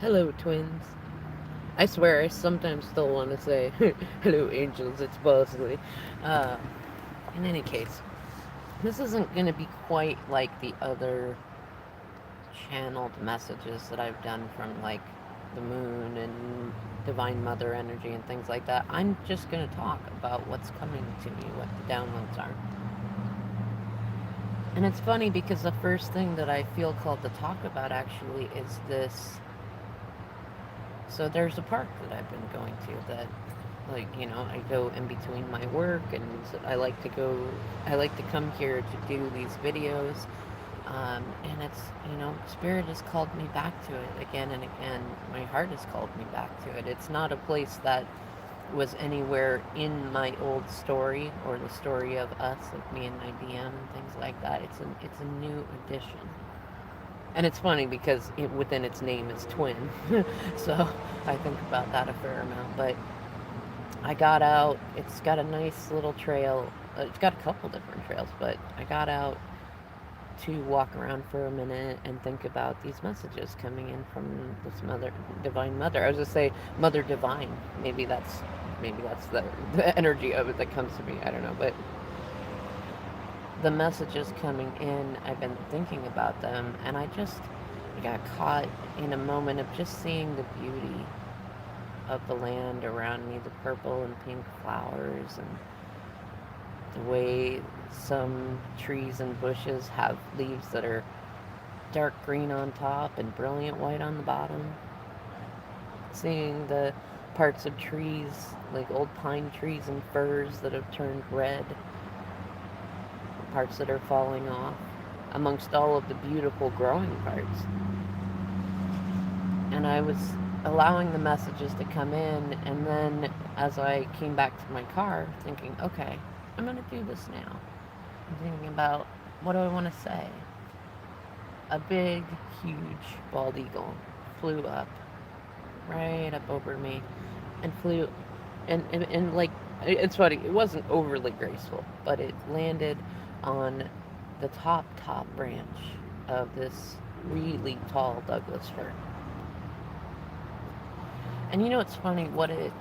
Hello, twins. I swear, I sometimes still want to say, hello, angels, it's Bosley. Uh, in any case, this isn't going to be quite like the other channeled messages that I've done from, like, the moon and Divine Mother energy and things like that. I'm just going to talk about what's coming to me, what the downloads are. And it's funny because the first thing that I feel called to talk about actually is this. So there's a park that I've been going to that, like, I go in between my work, and I like to come here to do these videos. And it's, Spirit has called me back to it again and again. My heart has called me back to it. It's not a place that was anywhere in my old story or the story of us, like me and my DM and things like that. It's a new addition. And it's funny because within its name is twin. So I think about that a fair amount. But I got out. It's got a nice little trail. It's got a couple different trails, but I got out to walk around for a minute and think about these messages coming in from this divine mother. I was just say mother divine. Maybe that's the energy of it that comes to me. I don't know, but the messages coming in, I've been thinking about them, and I got caught in a moment of just seeing the beauty of the land around me, the purple and pink flowers, and the way some trees and bushes have leaves that are dark green on top and brilliant white on the bottom. Seeing the parts of trees, like old pine trees and firs that have turned red, parts that are falling off, amongst all of the beautiful growing parts. And I was allowing the messages to come in, and then as I came back to my car, thinking, okay, I'm going to do this now. I'm thinking about, what do I want to say? A big, huge bald eagle flew up, right up over me, and flew, and like, it's funny, it wasn't overly graceful, but it landed on the top branch of this really tall Douglas fir. And it's funny, it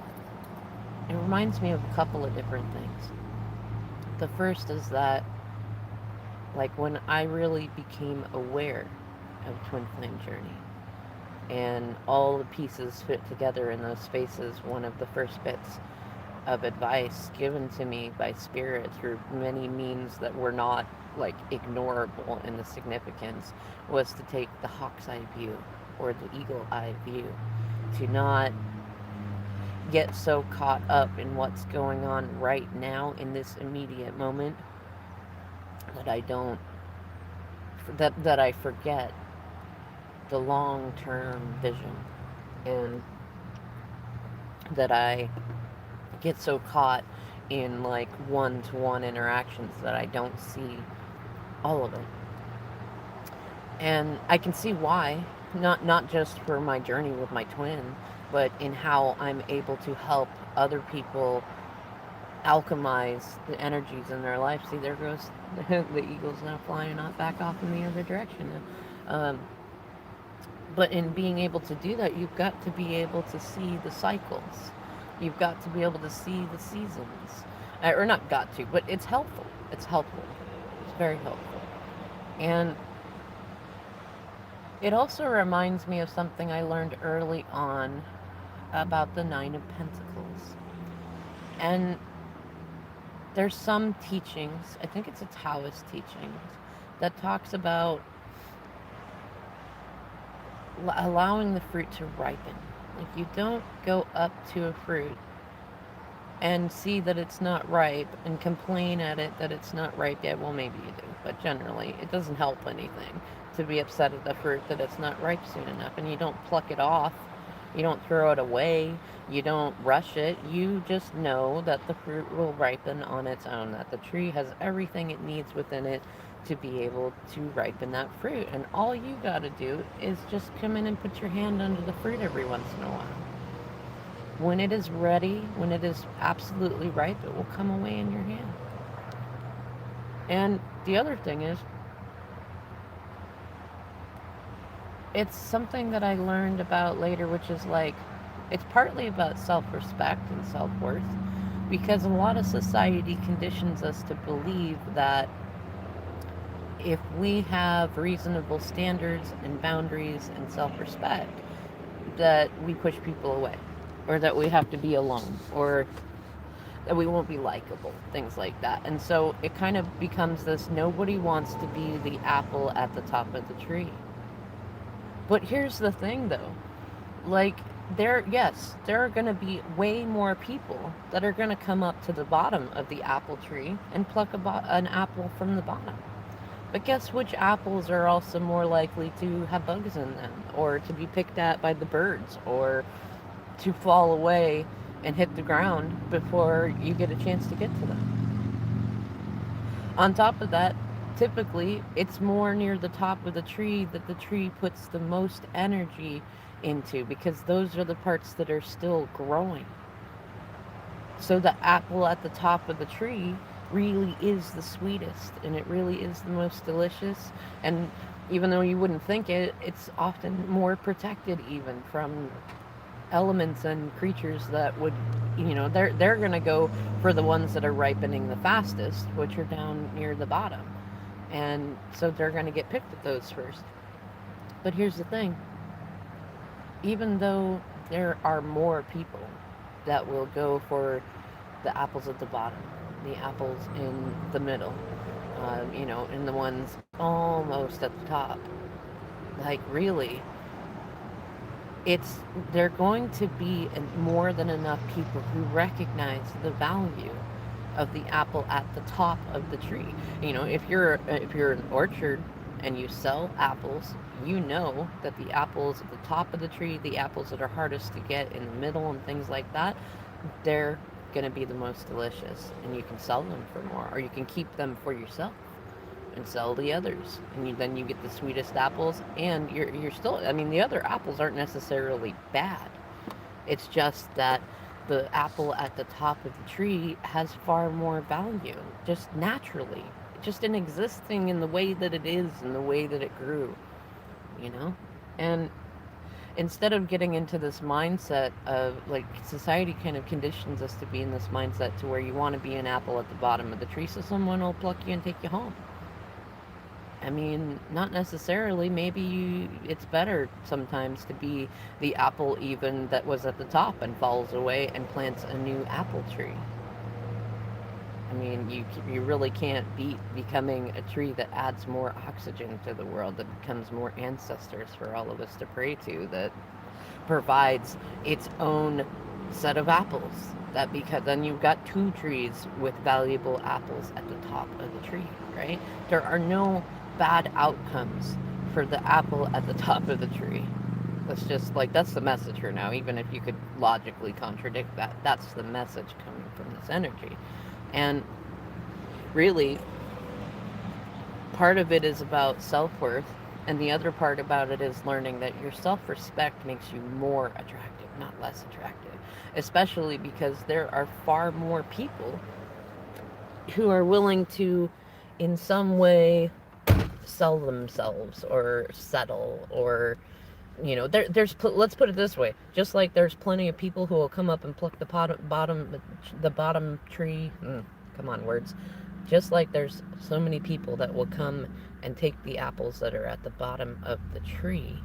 reminds me of a couple of different things. The first is that, like, when I really became aware of Twin Flame Journey and all the pieces fit together in those spaces, one of the first bits of advice given to me by Spirit through many means that were not, like, ignorable in the significance, was to take the hawk's eye view or the eagle eye view, to not get so caught up in what's going on right now in this immediate moment that I don't that I forget the long-term vision, and that I get so caught in, like, one-to-one interactions that I don't see all of it. And I can see why, not just for my journey with my twin, but in how I'm able to help other people alchemize the energies in their life. See, there goes the eagle's now flying off back off in the other direction. Um, but in being able to do that, you've got to be able to see the cycles. You've got to be able to see the seasons. Or not got to, but it's helpful. It's helpful. It's very helpful. And it also reminds me of something I learned early on about the Nine of Pentacles. And there's some teachings, I think it's a Taoist teaching, that talks about allowing the fruit to ripen. Like, you don't go up to a fruit and see that it's not ripe and complain at it that it's not ripe yet. Well, maybe you do, but generally it doesn't help anything to be upset at the fruit that it's not ripe soon enough. And you don't pluck it off, you don't throw it away, you don't rush it. You just know that the fruit will ripen on its own, that the tree has everything it needs within it to be able to ripen that fruit. And all you got to do is just come in and put your hand under the fruit every once in a while. When it is ready, when it is absolutely ripe, it will come away in your hand. And the other thing is, it's something that I learned about later, which is like, it's partly about self respect and self worth, because a lot of society conditions us to believe that if we have reasonable standards and boundaries and self respect, that we push people away, or that we have to be alone, or that we won't be likable, things like that. And so it kind of becomes this, nobody wants to be the apple at the top of the tree. But here's the thing though, like, yes, there are going to be way more people that are going to come up to the bottom of the apple tree and pluck an apple from the bottom. But guess which apples are also more likely to have bugs in them, or to be picked at by the birds, or to fall away and hit the ground before you get a chance to get to them. On top of that, typically it's more near the top of the tree that the tree puts the most energy into, because those are the parts that are still growing. So the apple at the top of the tree really is the sweetest, and it really is the most delicious. And even though you wouldn't think it, it's often more protected even from elements and creatures that would, they're going to go for the ones that are ripening the fastest, which are down near the bottom. And so they're going to get picked at those first. But here's the thing, even though there are more people that will go for the apples at the bottom, the apples in the middle, and the ones almost at the top, like, really, it's they're going to be more than enough people who recognize the value of the apple at the top of the tree. If you're an orchard and you sell apples, you know that the apples at the top of the tree, the apples that are hardest to get in the middle and things like that, they're going to be the most delicious, and you can sell them for more, or you can keep them for yourself and sell the others, and then you get the sweetest apples. And you're still, I mean, the other apples aren't necessarily bad. It's just that the apple at the top of the tree has far more value, just naturally, just in existing in the way that it is, in the way that it grew, you know? And instead of getting into this mindset of, like, society kind of conditions us to be in this mindset to where you want to be an apple at the bottom of the tree so someone will pluck you and take you home. I mean, not necessarily. Maybe it's better sometimes to be the apple even that was at the top and falls away and plants a new apple tree. I mean, you really can't beat becoming a tree that adds more oxygen to the world, that becomes more ancestors for all of us to pray to, that provides its own set of apples. That, because then you've got two trees with valuable apples at the top of the tree, right? There are no bad outcomes for the apple at the top of the tree. That's just like, that's the message here now. Even if you could logically contradict that, that's the message coming from this energy. And really, part of it is about self-worth, and the other part about it is learning that your self-respect makes you more attractive, not less attractive. Especially because there are far more people who are willing to, in some way, sell themselves or settle, or, let's put it this way, just like there's plenty of people who will come up and pluck the bottom tree, come on, words, just like there's so many people that will come and take the apples that are at the bottom of the tree,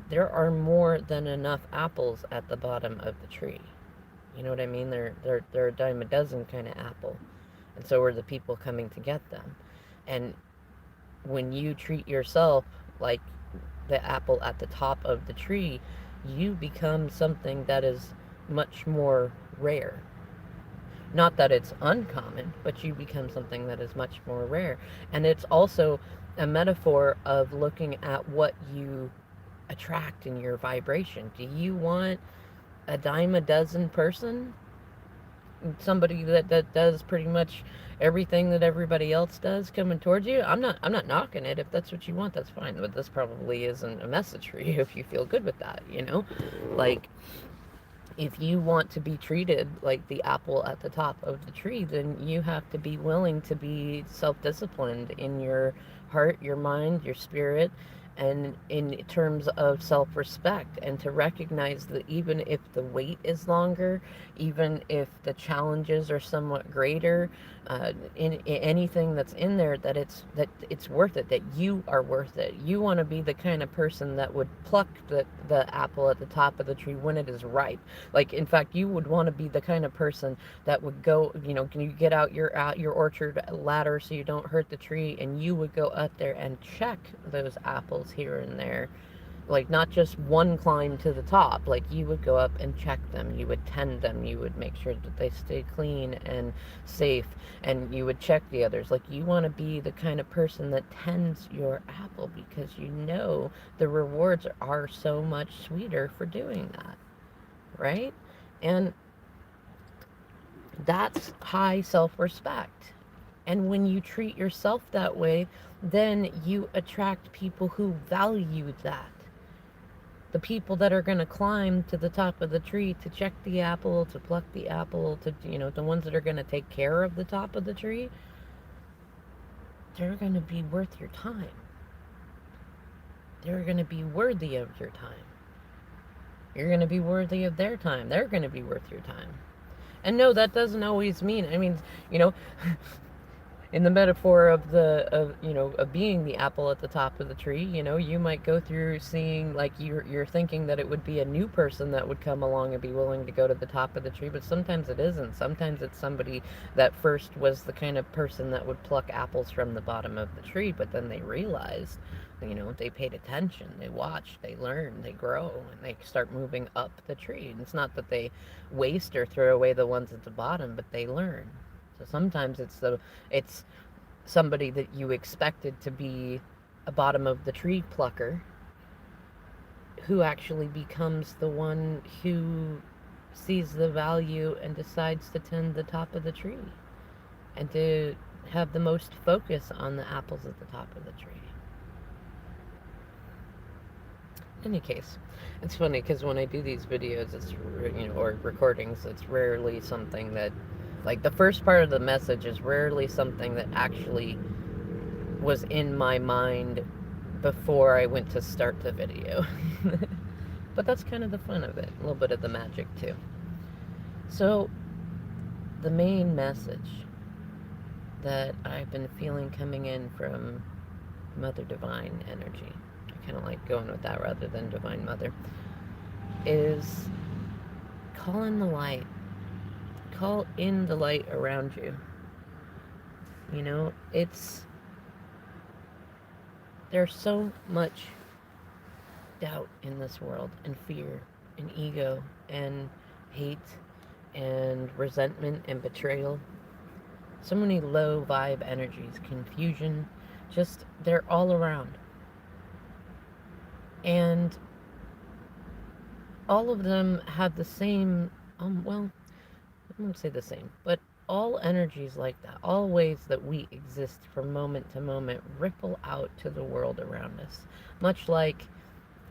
there are more than enough apples at the bottom of the tree. You know what I mean? They're a dime a dozen kind of apple, and so are the people coming to get them. And when you treat yourself like the apple at the top of the tree, you become something that is much more rare. Not that it's uncommon, but you become something that is much more rare. And it's also a metaphor of looking at what you attract in your vibration. Do you want a dime a dozen person? Somebody that does pretty much everything that everybody else does coming towards you? I'm not knocking it. If that's what you want, that's fine. But this probably isn't a message for you if you feel good with that, Like, if you want to be treated like the apple at the top of the tree, then you have to be willing to be self-disciplined in your heart, your mind, your spirit, and in terms of self-respect, and to recognize that even if the wait is longer, even if the challenges are somewhat greater, in anything that's in there, that it's worth it, that you are worth it. You want to be the kind of person that would pluck the apple at the top of the tree when it is ripe. Like, in fact, you would want to be the kind of person that would go, can you get out your orchard ladder so you don't hurt the tree, and you would go up there and check those apples here and there, like not just one climb to the top. Like, you would go up and check them, you would tend them, you would make sure that they stay clean and safe, and you would check the others. Like, you want to be the kind of person that tends your apple, because the rewards are so much sweeter for doing that, right? And that's high self-respect. And when you treat yourself that way, then you attract people who value that. The people that are going to climb to the top of the tree to check the apple, to pluck the apple, the ones that are going to take care of the top of the tree, they're going to be worth your time. They're going to be worthy of your time. You're going to be worthy of their time. They're going to be worth your time. And no, that doesn't always mean, in the metaphor of being the apple at the top of the tree, you might go through seeing, like, you're thinking that it would be a new person that would come along and be willing to go to the top of the tree, but sometimes it isn't. Sometimes it's somebody that first was the kind of person that would pluck apples from the bottom of the tree, but then they realized, they paid attention, they watched, they learned, they grow, and they start moving up the tree. And it's not that they waste or throw away the ones at the bottom, but they learn. So sometimes it's somebody that you expected to be a bottom of the tree plucker who actually becomes the one who sees the value and decides to tend the top of the tree and to have the most focus on the apples at the top of the tree. In any case, it's funny because when I do these videos, or recordings, it's rarely something that, like, the first part of the message is rarely something that actually was in my mind before I went to start the video. But that's kind of the fun of it, a little bit of the magic too. So, the main message that I've been feeling coming in from Mother Divine Energy, I kind of like going with that rather than Divine Mother, is call in the light. Call in the light around you. There's so much doubt in this world, and fear, and ego, and hate, and resentment, and betrayal. So many low vibe energies, confusion, they're all around. And all of them have the same, I won't say the same, but all energies like that, all ways that we exist from moment to moment, ripple out to the world around us. Much like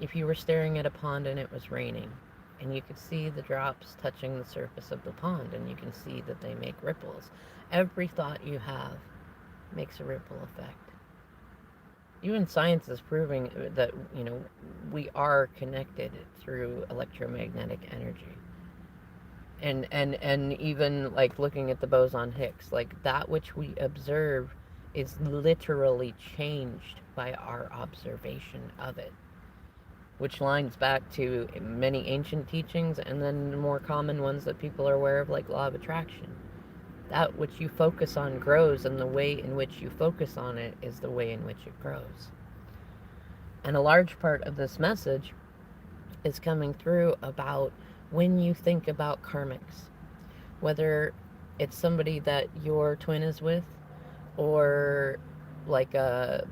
if you were staring at a pond and it was raining, and you could see the drops touching the surface of the pond, and you can see that they make ripples. Every thought you have makes a ripple effect. Even science is proving that, we are connected through electromagnetic energy. And even, like, looking at the boson Higgs, like, that which we observe is literally changed by our observation of it, which lines back to many ancient teachings, and then the more common ones that people are aware of, like law of attraction. That which you focus on grows, and the way in which you focus on it is the way in which it grows. And a large part of this message is coming through about when you think about karmics, whether it's somebody that your twin is with, or like an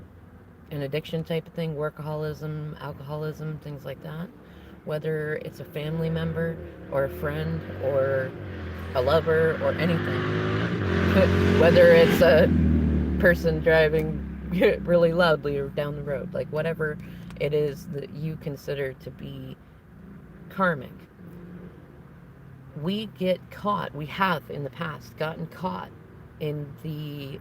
addiction type of thing, workaholism, alcoholism, things like that, whether it's a family member or a friend or a lover or anything, whether it's a person driving really loudly or down the road, like whatever it is that you consider to be karmic. We have in the past gotten caught in the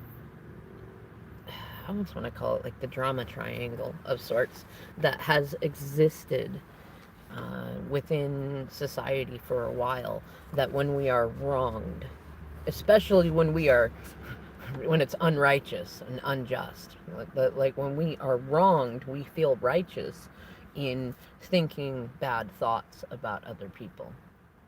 I almost want to call it like the drama triangle of sorts that has existed within society for a while. That when we are wronged, especially when it's unrighteous and unjust, like when we are wronged, we feel righteous in thinking bad thoughts about other people.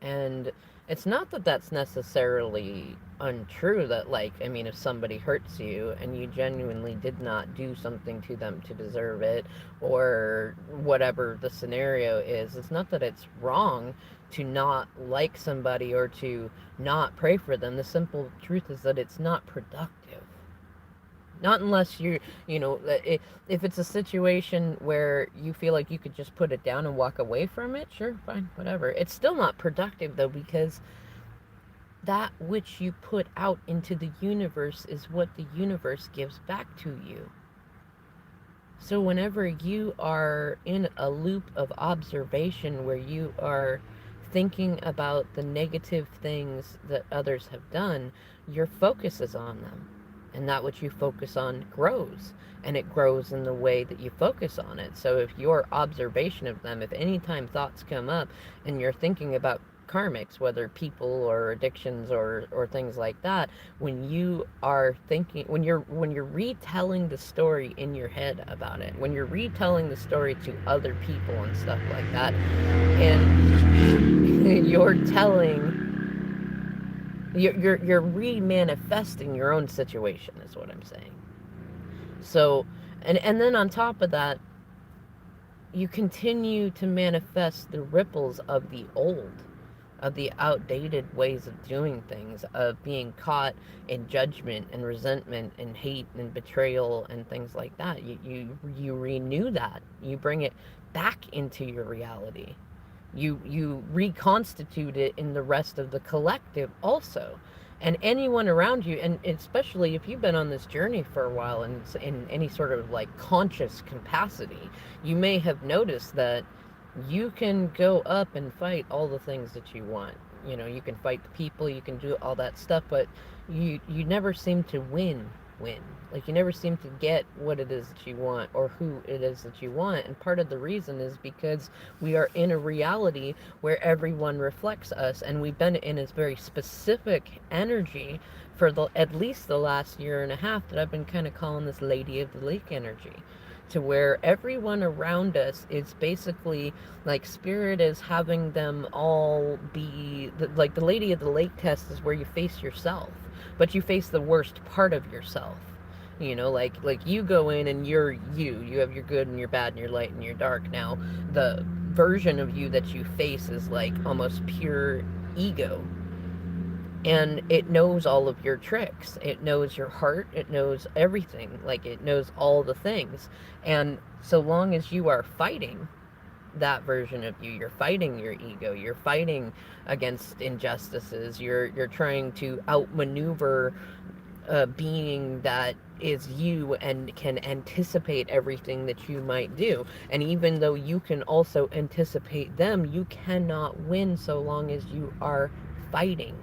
And it's not that that's necessarily untrue, that, like, I mean, if somebody hurts you and you genuinely did not do something to them to deserve it, or whatever the scenario is, it's not that it's wrong to not like somebody or to not pray for them. The simple truth is that it's not productive. Not unless you know, if it's a situation where you feel like you could just put it down and walk away from it, sure, fine, whatever. It's still not productive, though, because that which you put out into the universe is what the universe gives back to you. So whenever you are in a loop of observation where you are thinking about the negative things that others have done, your focus is on them. And that which you focus on grows. And it grows in the way that you focus on it. So if your observation of them, if any time thoughts come up and you're thinking about karmics, whether people or addictions or things like that, when you are thinking, when you're retelling the story in your head about it, when you're retelling the story to other people and stuff like that, and you're telling, you're re-manifesting your own situation, is what I'm saying. So, and then on top of that, you continue to manifest the ripples of the old, of the outdated ways of doing things, of being caught in judgment and resentment and hate and betrayal and things like that. You renew that. You bring it back into your reality. You reconstitute it in the rest of the collective also. And anyone around you, and especially if you've been on this journey for a while and in any sort of like conscious capacity, you may have noticed that you can go up and fight all the things that you want. You know, you can fight the people, you can do all that stuff, but you never seem to win. Like, you never seem to get what it is that you want or who it is that you want. And part of the reason is because we are in a reality where everyone reflects us, and we've been in this very specific energy for at least the last year and a half that I've been kind of calling this Lady of the Lake energy, to where everyone around us is basically like spirit is having them all be like the Lady of the Lake test is where you face yourself, but you face the worst part of yourself. You know, like you go in and you have your good and your bad and your light and your dark. Now the version of you that you face is like almost pure ego, and it knows all of your tricks. It knows your heart. It knows everything. Like, it knows all the things. And so long as you are fighting that version of you, you're fighting your ego, you're fighting against injustices, you're trying to outmaneuver a being that is you and can anticipate everything that you might do. And even though you can also anticipate them, you cannot win so long as you are fighting.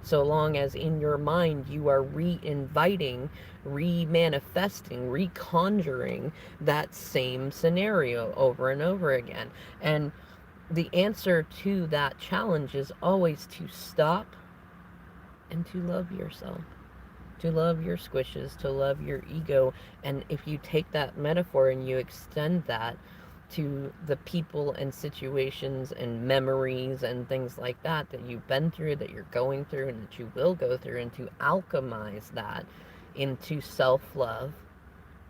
So long as in your mind you are re-inviting, re-manifesting, re-conjuring that same scenario over and over again. And the answer to that challenge is always to stop and to love yourself, to love your squishes, to love your ego. And if you take that metaphor and you extend that to the people and situations and memories and things like that that you've been through, that you're going through, and that you will go through, and to alchemize that into self-love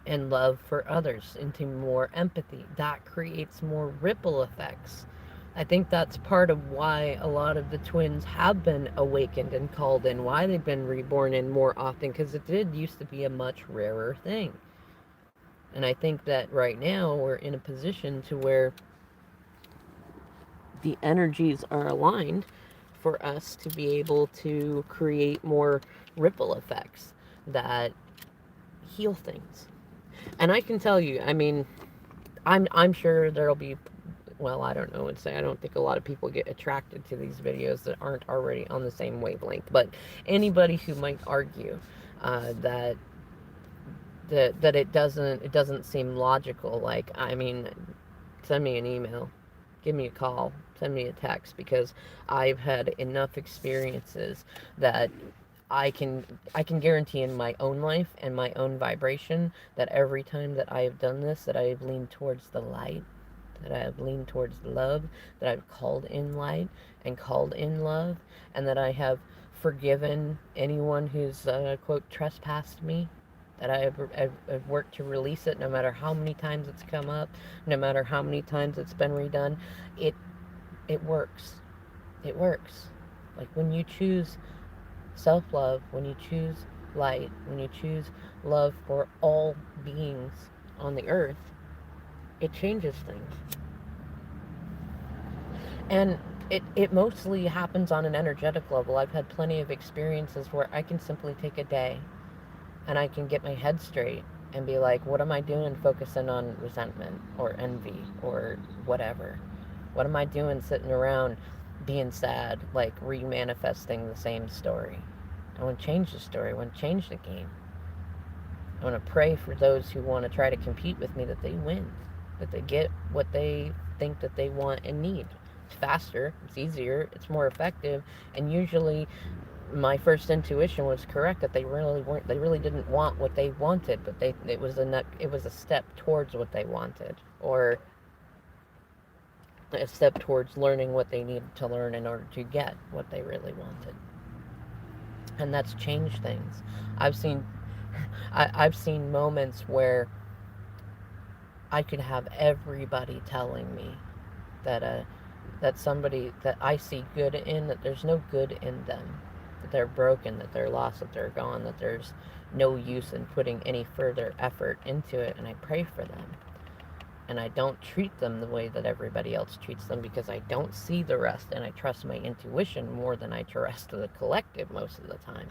and love for others, into more empathy, that creates more ripple effects. I think that's part of why a lot of the twins have been awakened and called in, why they've been reborn in more often, because it did used to be a much rarer thing. And I think that right now we're in a position to where the energies are aligned for us to be able to create more ripple effects that heal things. And I can tell you, I mean, I'm sure there'll be, well, I don't know what to say. I don't think a lot of people get attracted to these videos that aren't already on the same wavelength. But anybody who might argue that that it doesn't seem logical. Like, I mean, send me an email, give me a call, send me a text, because I've had enough experiences that I can guarantee in my own life and my own vibration that every time that I have done this, that I have leaned towards the light, that I have leaned towards love, that I've called in light and called in love, and that I have forgiven anyone who's, quote, trespassed me, that I've worked to release it no matter how many times it's come up, no matter how many times it's been redone. It, it works. It works. Like when you choose self love, when you choose light, when you choose love for all beings on the earth, it changes things. And it mostly happens on an energetic level. I've had plenty of experiences where I can simply take a day and I can get my head straight and be like, what am I doing focusing on resentment or envy or whatever? What am I doing sitting around being sad, like remanifesting the same story? I want to change the story. I want to change the game. I want to pray for those who want to try to compete with me that they win, that they get what they think that they want and need. It's faster, it's easier, it's more effective, and usually my first intuition was correct, that they really didn't want what they wanted, but it was a step towards what they wanted, or a step towards learning what they needed to learn in order to get what they really wanted. And that's changed things. I've seen I've seen moments where I could have everybody telling me that that somebody that I see good in, that there's no good in them, that they're broken, that they're lost, that they're gone, that there's no use in putting any further effort into it, and I pray for them. And I don't treat them the way that everybody else treats them, because I don't see the rest, and I trust my intuition more than I trust the collective most of the time.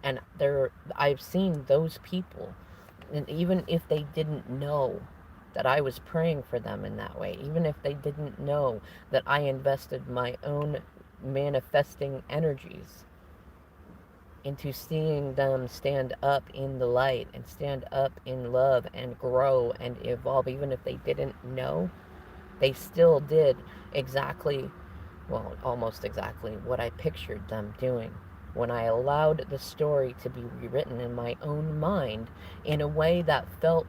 And I've seen those people, and even if they didn't know that I was praying for them in that way, even if they didn't know that I invested my own manifesting energies into seeing them stand up in the light and stand up in love and grow and evolve, even if they didn't know, they still did exactly, well, almost exactly what I pictured them doing when I allowed the story to be rewritten in my own mind in a way that felt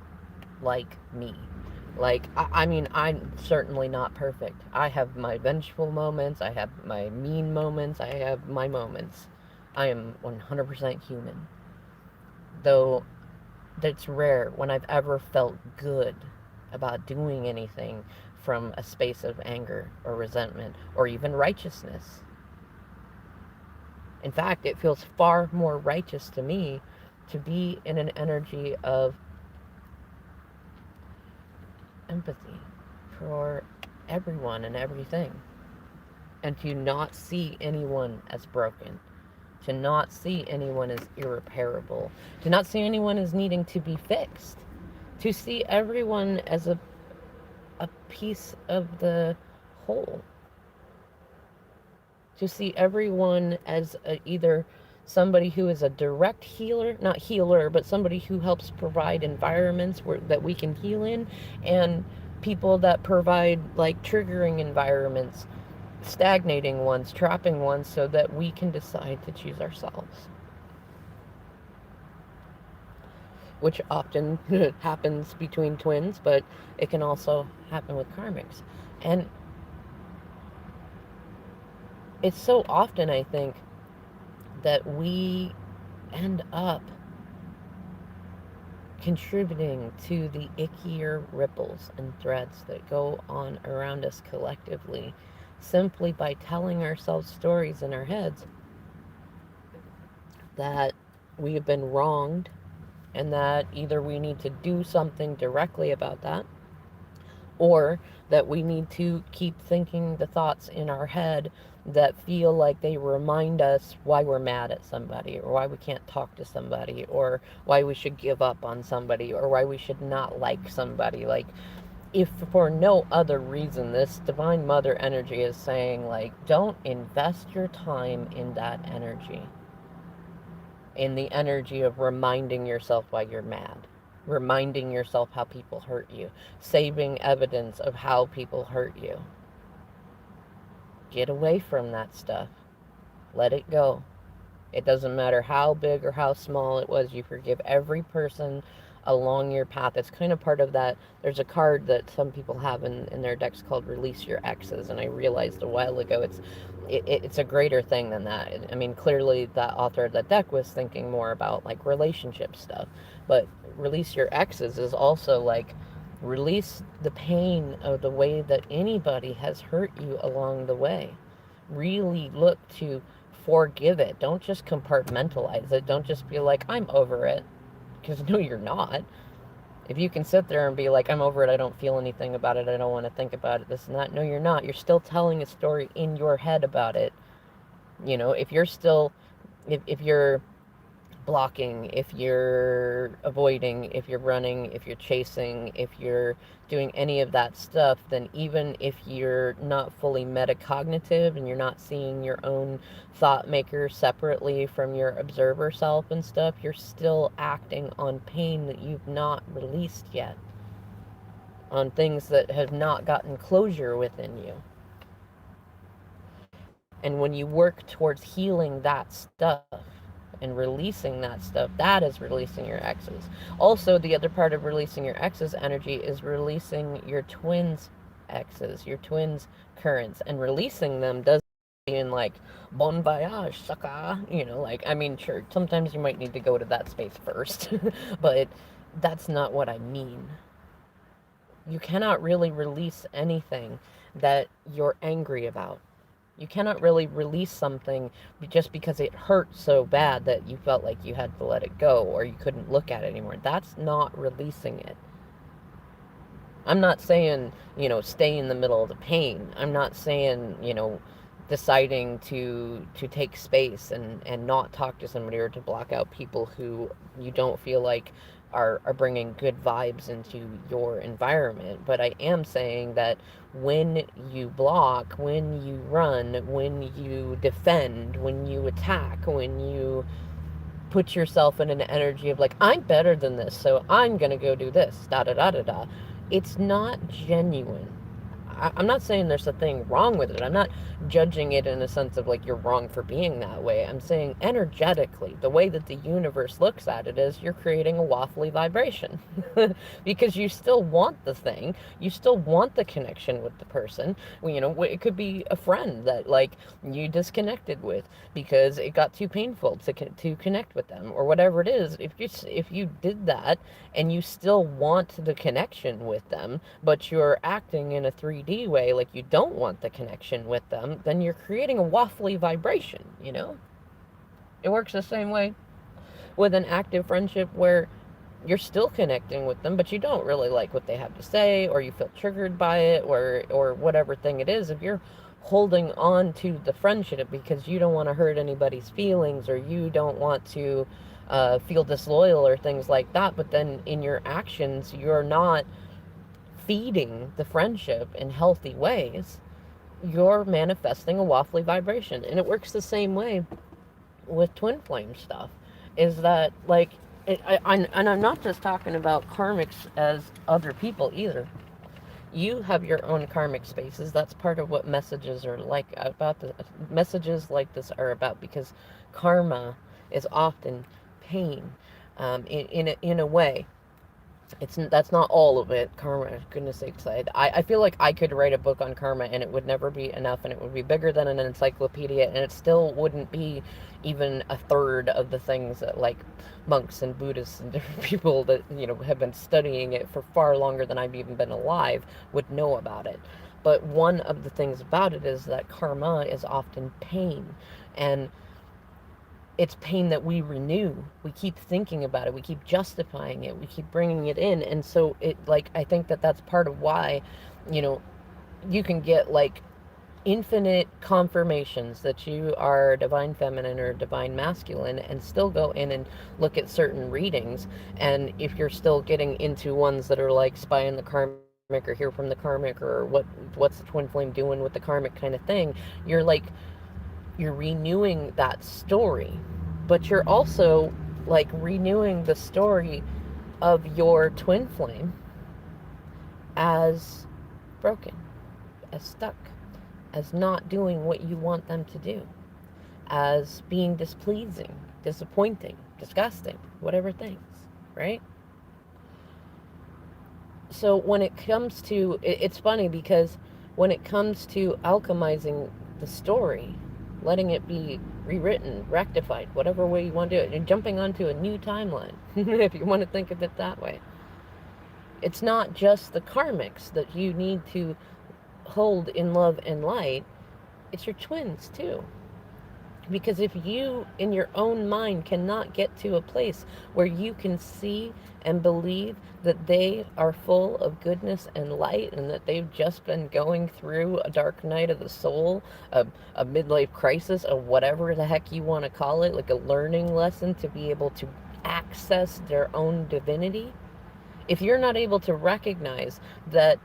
like me. Like, I mean, I'm certainly not perfect. I have my vengeful moments, I have my mean moments, I have my moments. I am 100% human. Though that's rare when I've ever felt good about doing anything from a space of anger or resentment or even righteousness. In fact, it feels far more righteous to me to be in an energy of empathy for everyone and everything, and to not see anyone as broken, to not see anyone as irreparable, to not see anyone as needing to be fixed, to see everyone as a piece of the whole, to see everyone as either somebody who is a direct healer, not healer, but somebody who helps provide environments that we can heal in, and people that provide like triggering environments, stagnating ones, trapping ones, so that we can decide to choose ourselves. Which often happens between twins, but it can also happen with karmics. And it's so often, I think, that we end up contributing to the ickier ripples and threads that go on around us collectively, simply by telling ourselves stories in our heads that we have been wronged, and that either we need to do something directly about that, or that we need to keep thinking the thoughts in our head that feel like they remind us why we're mad at somebody, or why we can't talk to somebody, or why we should give up on somebody, or why we should not like somebody. Like, if for no other reason, this divine mother energy is saying, like, don't invest your time in that energy, in the energy of reminding yourself why you're mad. reminding yourself how people hurt you, saving evidence of how people hurt you. Get away from that stuff. Let it go. It doesn't matter how big or how small it was. You forgive every person along your path. It's kind of part of that. There's a card that some people have in their decks called Release Your Exes, and I realized a while ago it's a greater thing than that. I mean, clearly that author of the deck was thinking more about like relationship stuff, but Release Your Exes is also like release the pain of the way that anybody has hurt you along the way. Really look to forgive it. Don't just compartmentalize it. Don't just be like, I'm over it. Because no, you're not. If you can sit there and be like, I'm over it, I don't feel anything about it, I don't want to think about it, this and that. No, you're not. You're still telling a story in your head about it. You know, if you're still, if you're blocking, if you're avoiding, if you're running, if you're chasing, if you're doing any of that stuff, then even if you're not fully metacognitive and you're not seeing your own thought maker separately from your observer self and stuff, you're still acting on pain that you've not released yet, on things that have not gotten closure within you. And when you work towards healing that stuff, and releasing that stuff, that is releasing your exes. Also, the other part of releasing your exes energy is releasing your twins exes, your twins currents, and releasing them does mean like bon voyage, sucker. You know, like, I mean, sure, sometimes you might need to go to that space first, but that's not what I mean. You cannot really release anything that you're angry about. You cannot really release something just because it hurt so bad that you felt like you had to let it go or you couldn't look at it anymore. That's not releasing it. I'm not saying, stay in the middle of the pain. I'm not saying, deciding to take space and not talk to somebody or to block out people who you don't feel like are bringing good vibes into your environment. But I am saying that when you block, when you run, when you defend, when you attack, when you put yourself in an energy of like, I'm better than this, so I'm going to go do this, da da da da da, it's not genuine. I'm not saying there's a thing wrong with it. I'm not judging it in a sense of like you're wrong for being that way. I'm saying energetically, the way that the universe looks at it is you're creating a waffly vibration because you still want the thing. You still want the connection with the person. It could be a friend that like you disconnected with because it got too painful to connect with them or whatever it is. If you did that and you still want the connection with them, but you're acting in a 3D way, like you don't want the connection with them, then you're creating a waffly vibration, It works the same way with an active friendship where you're still connecting with them, but you don't really like what they have to say, or you feel triggered by it, or whatever thing it is. If you're holding on to the friendship because you don't want to hurt anybody's feelings, or you don't want to feel disloyal or things like that, but then in your actions, you're not feeding the friendship in healthy ways, you're manifesting a waffly vibration. And it works the same way with twin flame stuff. Is that like, and I'm not just talking about karmics as other people either. You have your own karmic spaces. That's part of what messages are like about. Messages like this are about, because karma is often pain, in a way. That's not all of it. Karma, goodness sakes, I feel like I could write a book on karma and it would never be enough, and it would be bigger than an encyclopedia, and it still wouldn't be even a third of the things that like monks and Buddhists and different people that have been studying it for far longer than I've even been alive would know about it. But one of the things about it is that karma is often pain, and it's pain that we renew. We keep thinking about it. We keep justifying it. We keep bringing it in. And so I think that that's part of why, you can get like infinite confirmations that you are divine feminine or divine masculine and still go in and look at certain readings. And if you're still getting into ones that are like spy in the karmic or hear from the karmic or what's the twin flame doing with the karmic kind of thing, you're renewing that story, but you're also like renewing the story of your twin flame as broken, as stuck, as not doing what you want them to do, as being displeasing, disappointing, disgusting, whatever things, right? So when it comes to, it's funny because when it comes to alchemizing the story, letting it be rewritten, rectified, whatever way you want to do it, and jumping onto a new timeline, if you want to think of it that way, it's not just the karmics that you need to hold in love and light, it's your twins too. Because if you, in your own mind, cannot get to a place where you can see and believe that they are full of goodness and light and that they've just been going through a dark night of the soul, a midlife crisis, or whatever the heck you want to call it, like a learning lesson to be able to access their own divinity, if you're not able to recognize that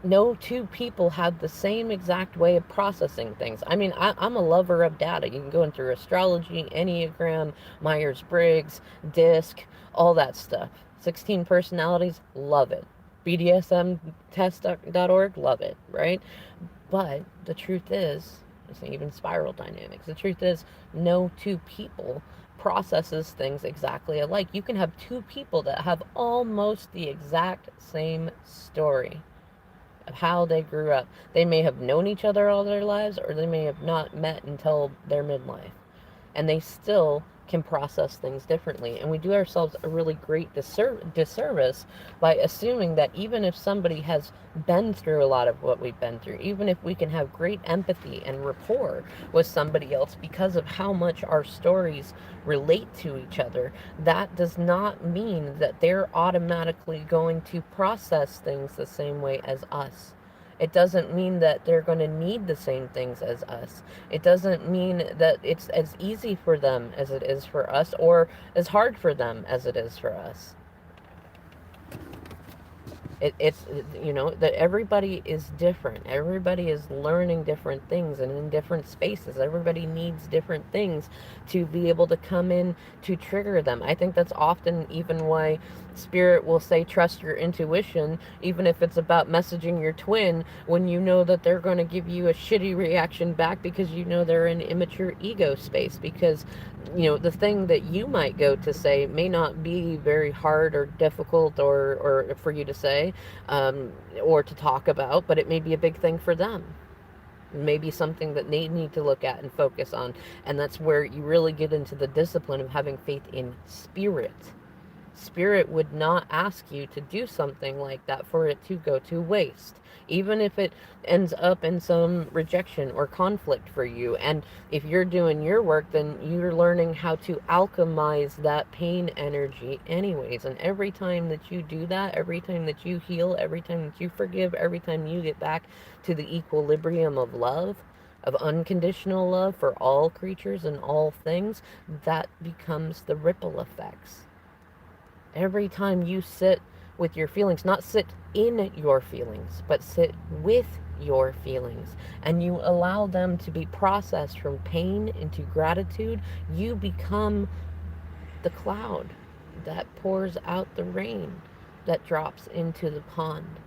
no two people have the same exact way of processing things. I mean, I'm a lover of data. You can go in through astrology, Enneagram, Myers-Briggs, DISC, all that stuff. 16 personalities, love it. BDSMtest.org, love it, right? But the truth is, even spiral dynamics, the truth is no two people processes things exactly alike. You can have two people that have almost the exact same story of how they grew up. They may have known each other all their lives, or they may have not met until their midlife. And they still can process things differently. And we do ourselves a really great disservice by assuming that even if somebody has been through a lot of what we've been through, even if we can have great empathy and rapport with somebody else because of how much our stories relate to each other, that does not mean that they're automatically going to process things the same way as us. It doesn't mean that they're going to need the same things as us. It doesn't mean that it's as easy for them as it is for us, or as hard for them as it is for us. It's, you know, that everybody is different. Everybody is learning different things and in different spaces. Everybody needs different things to be able to come in to trigger them. I think that's often even why spirit will say trust your intuition, even if it's about messaging your twin, when you know that they're going to give you a shitty reaction back because you know they're in immature ego space. Because, you know, the thing that you might go to say may not be very hard or difficult or for you to say, or to talk about, but it may be a big thing for them. Maybe something that they need to look at and focus on. And that's where you really get into the discipline of having faith in spirit. Spirit would not ask you to do something like that for it to go to waste, even if it ends up in some rejection or conflict for you. And if you're doing your work, then you're learning how to alchemize that pain energy anyways. And every time that you do that, every time that you heal, every time that you forgive, every time you get back to the equilibrium of love, of unconditional love for all creatures and all things, that becomes the ripple effects. Every time you sit with your feelings, not sit in your feelings, but sit with your feelings, and you allow them to be processed from pain into gratitude, you become the cloud that pours out the rain that drops into the pond,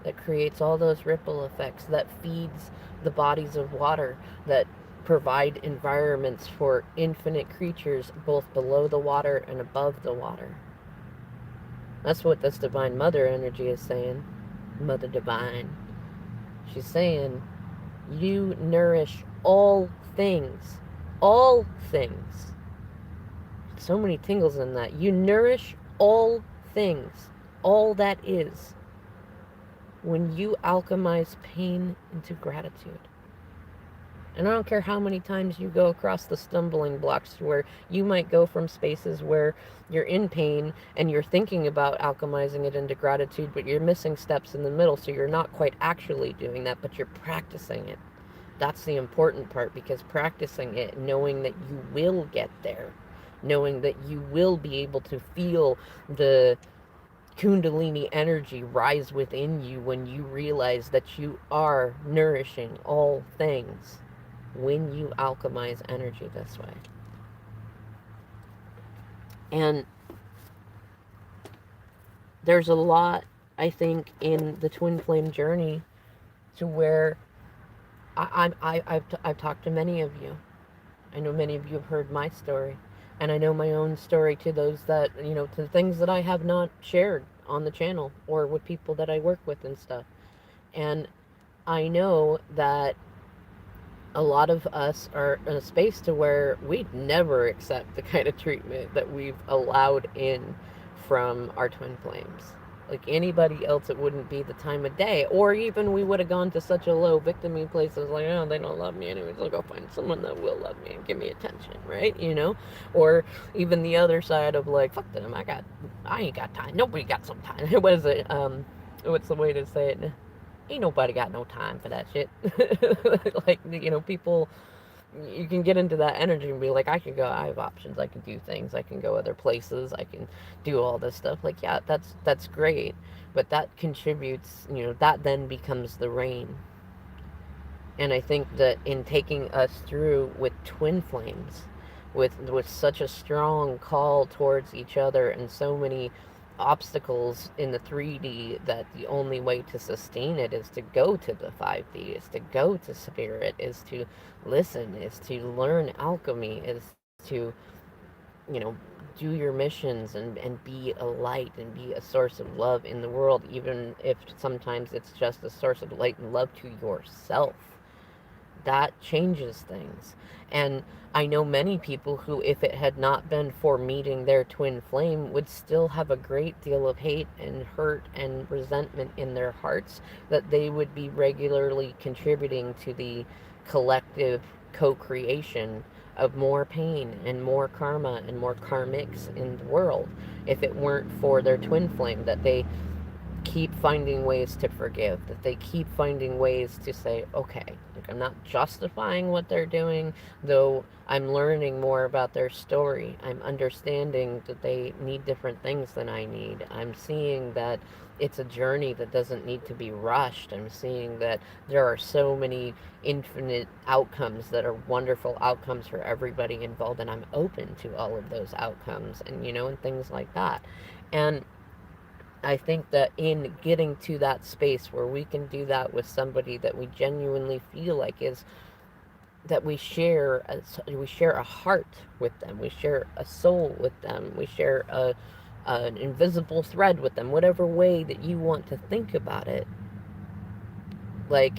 that creates all those ripple effects, that feeds the bodies of water, that provide environments for infinite creatures both below the water and above the water. That's what this Divine Mother energy is saying. Mother Divine. She's saying, you nourish all things. All things. So many tingles in that. You nourish all things. All that is. When you alchemize pain into gratitude. And I don't care how many times you go across the stumbling blocks where you might go from spaces where you're in pain and you're thinking about alchemizing it into gratitude, but you're missing steps in the middle, so you're not quite actually doing that, but you're practicing it. That's the important part, because practicing it, knowing that you will get there, knowing that you will be able to feel the Kundalini energy rise within you when you realize that you are nourishing all things. When you alchemize energy this way. And there's a lot, I think, in the twin flame journey to where I've talked to many of you. I know many of you have heard my story, and I know my own story to those that, to things that I have not shared on the channel or with people that I work with and stuff. And I know that a lot of us are in a space to where we'd never accept the kind of treatment that we've allowed in from our twin flames. Like anybody else, it wouldn't be the time of day. Or even we would have gone to such a low victimy place as like, oh, they don't love me anyways. I'll go find someone that will love me and give me attention, right? Or even the other side of like, fuck them. I ain't got time. Nobody got some time. What is it? What's the way to say it? Ain't nobody got no time for that shit. Like, people, you can get into that energy and be like, I can go, I have options, I can do things, I can go other places, I can do all this stuff. Like, yeah, that's great, but that contributes, that then becomes the rain. And I think that in taking us through with twin flames, with such a strong call towards each other and so many obstacles in the 3D, that the only way to sustain it is to go to the 5D, is to go to spirit, is to listen, is to learn alchemy, is to, you know, do your missions and be a light and be a source of love in the world, even if sometimes it's just a source of light and love to yourself. That changes things. And I know many people who, if it had not been for meeting their twin flame, would still have a great deal of hate and hurt and resentment in their hearts, that they would be regularly contributing to the collective co creation of more pain and more karma and more karmics in the world, if it weren't for their twin flame, that they keep finding ways to forgive, that they keep finding ways to say, okay, like I'm not justifying what they're doing, though I'm learning more about their story. I'm understanding that they need different things than I need. I'm seeing that it's a journey that doesn't need to be rushed. I'm seeing that there are so many infinite outcomes that are wonderful outcomes for everybody involved, and I'm open to all of those outcomes, and and things like that. And I think that in getting to that space where we can do that with somebody that we genuinely feel like is that we share a heart with them, we share a soul with them, we share an invisible thread with them, whatever way that you want to think about it. Like,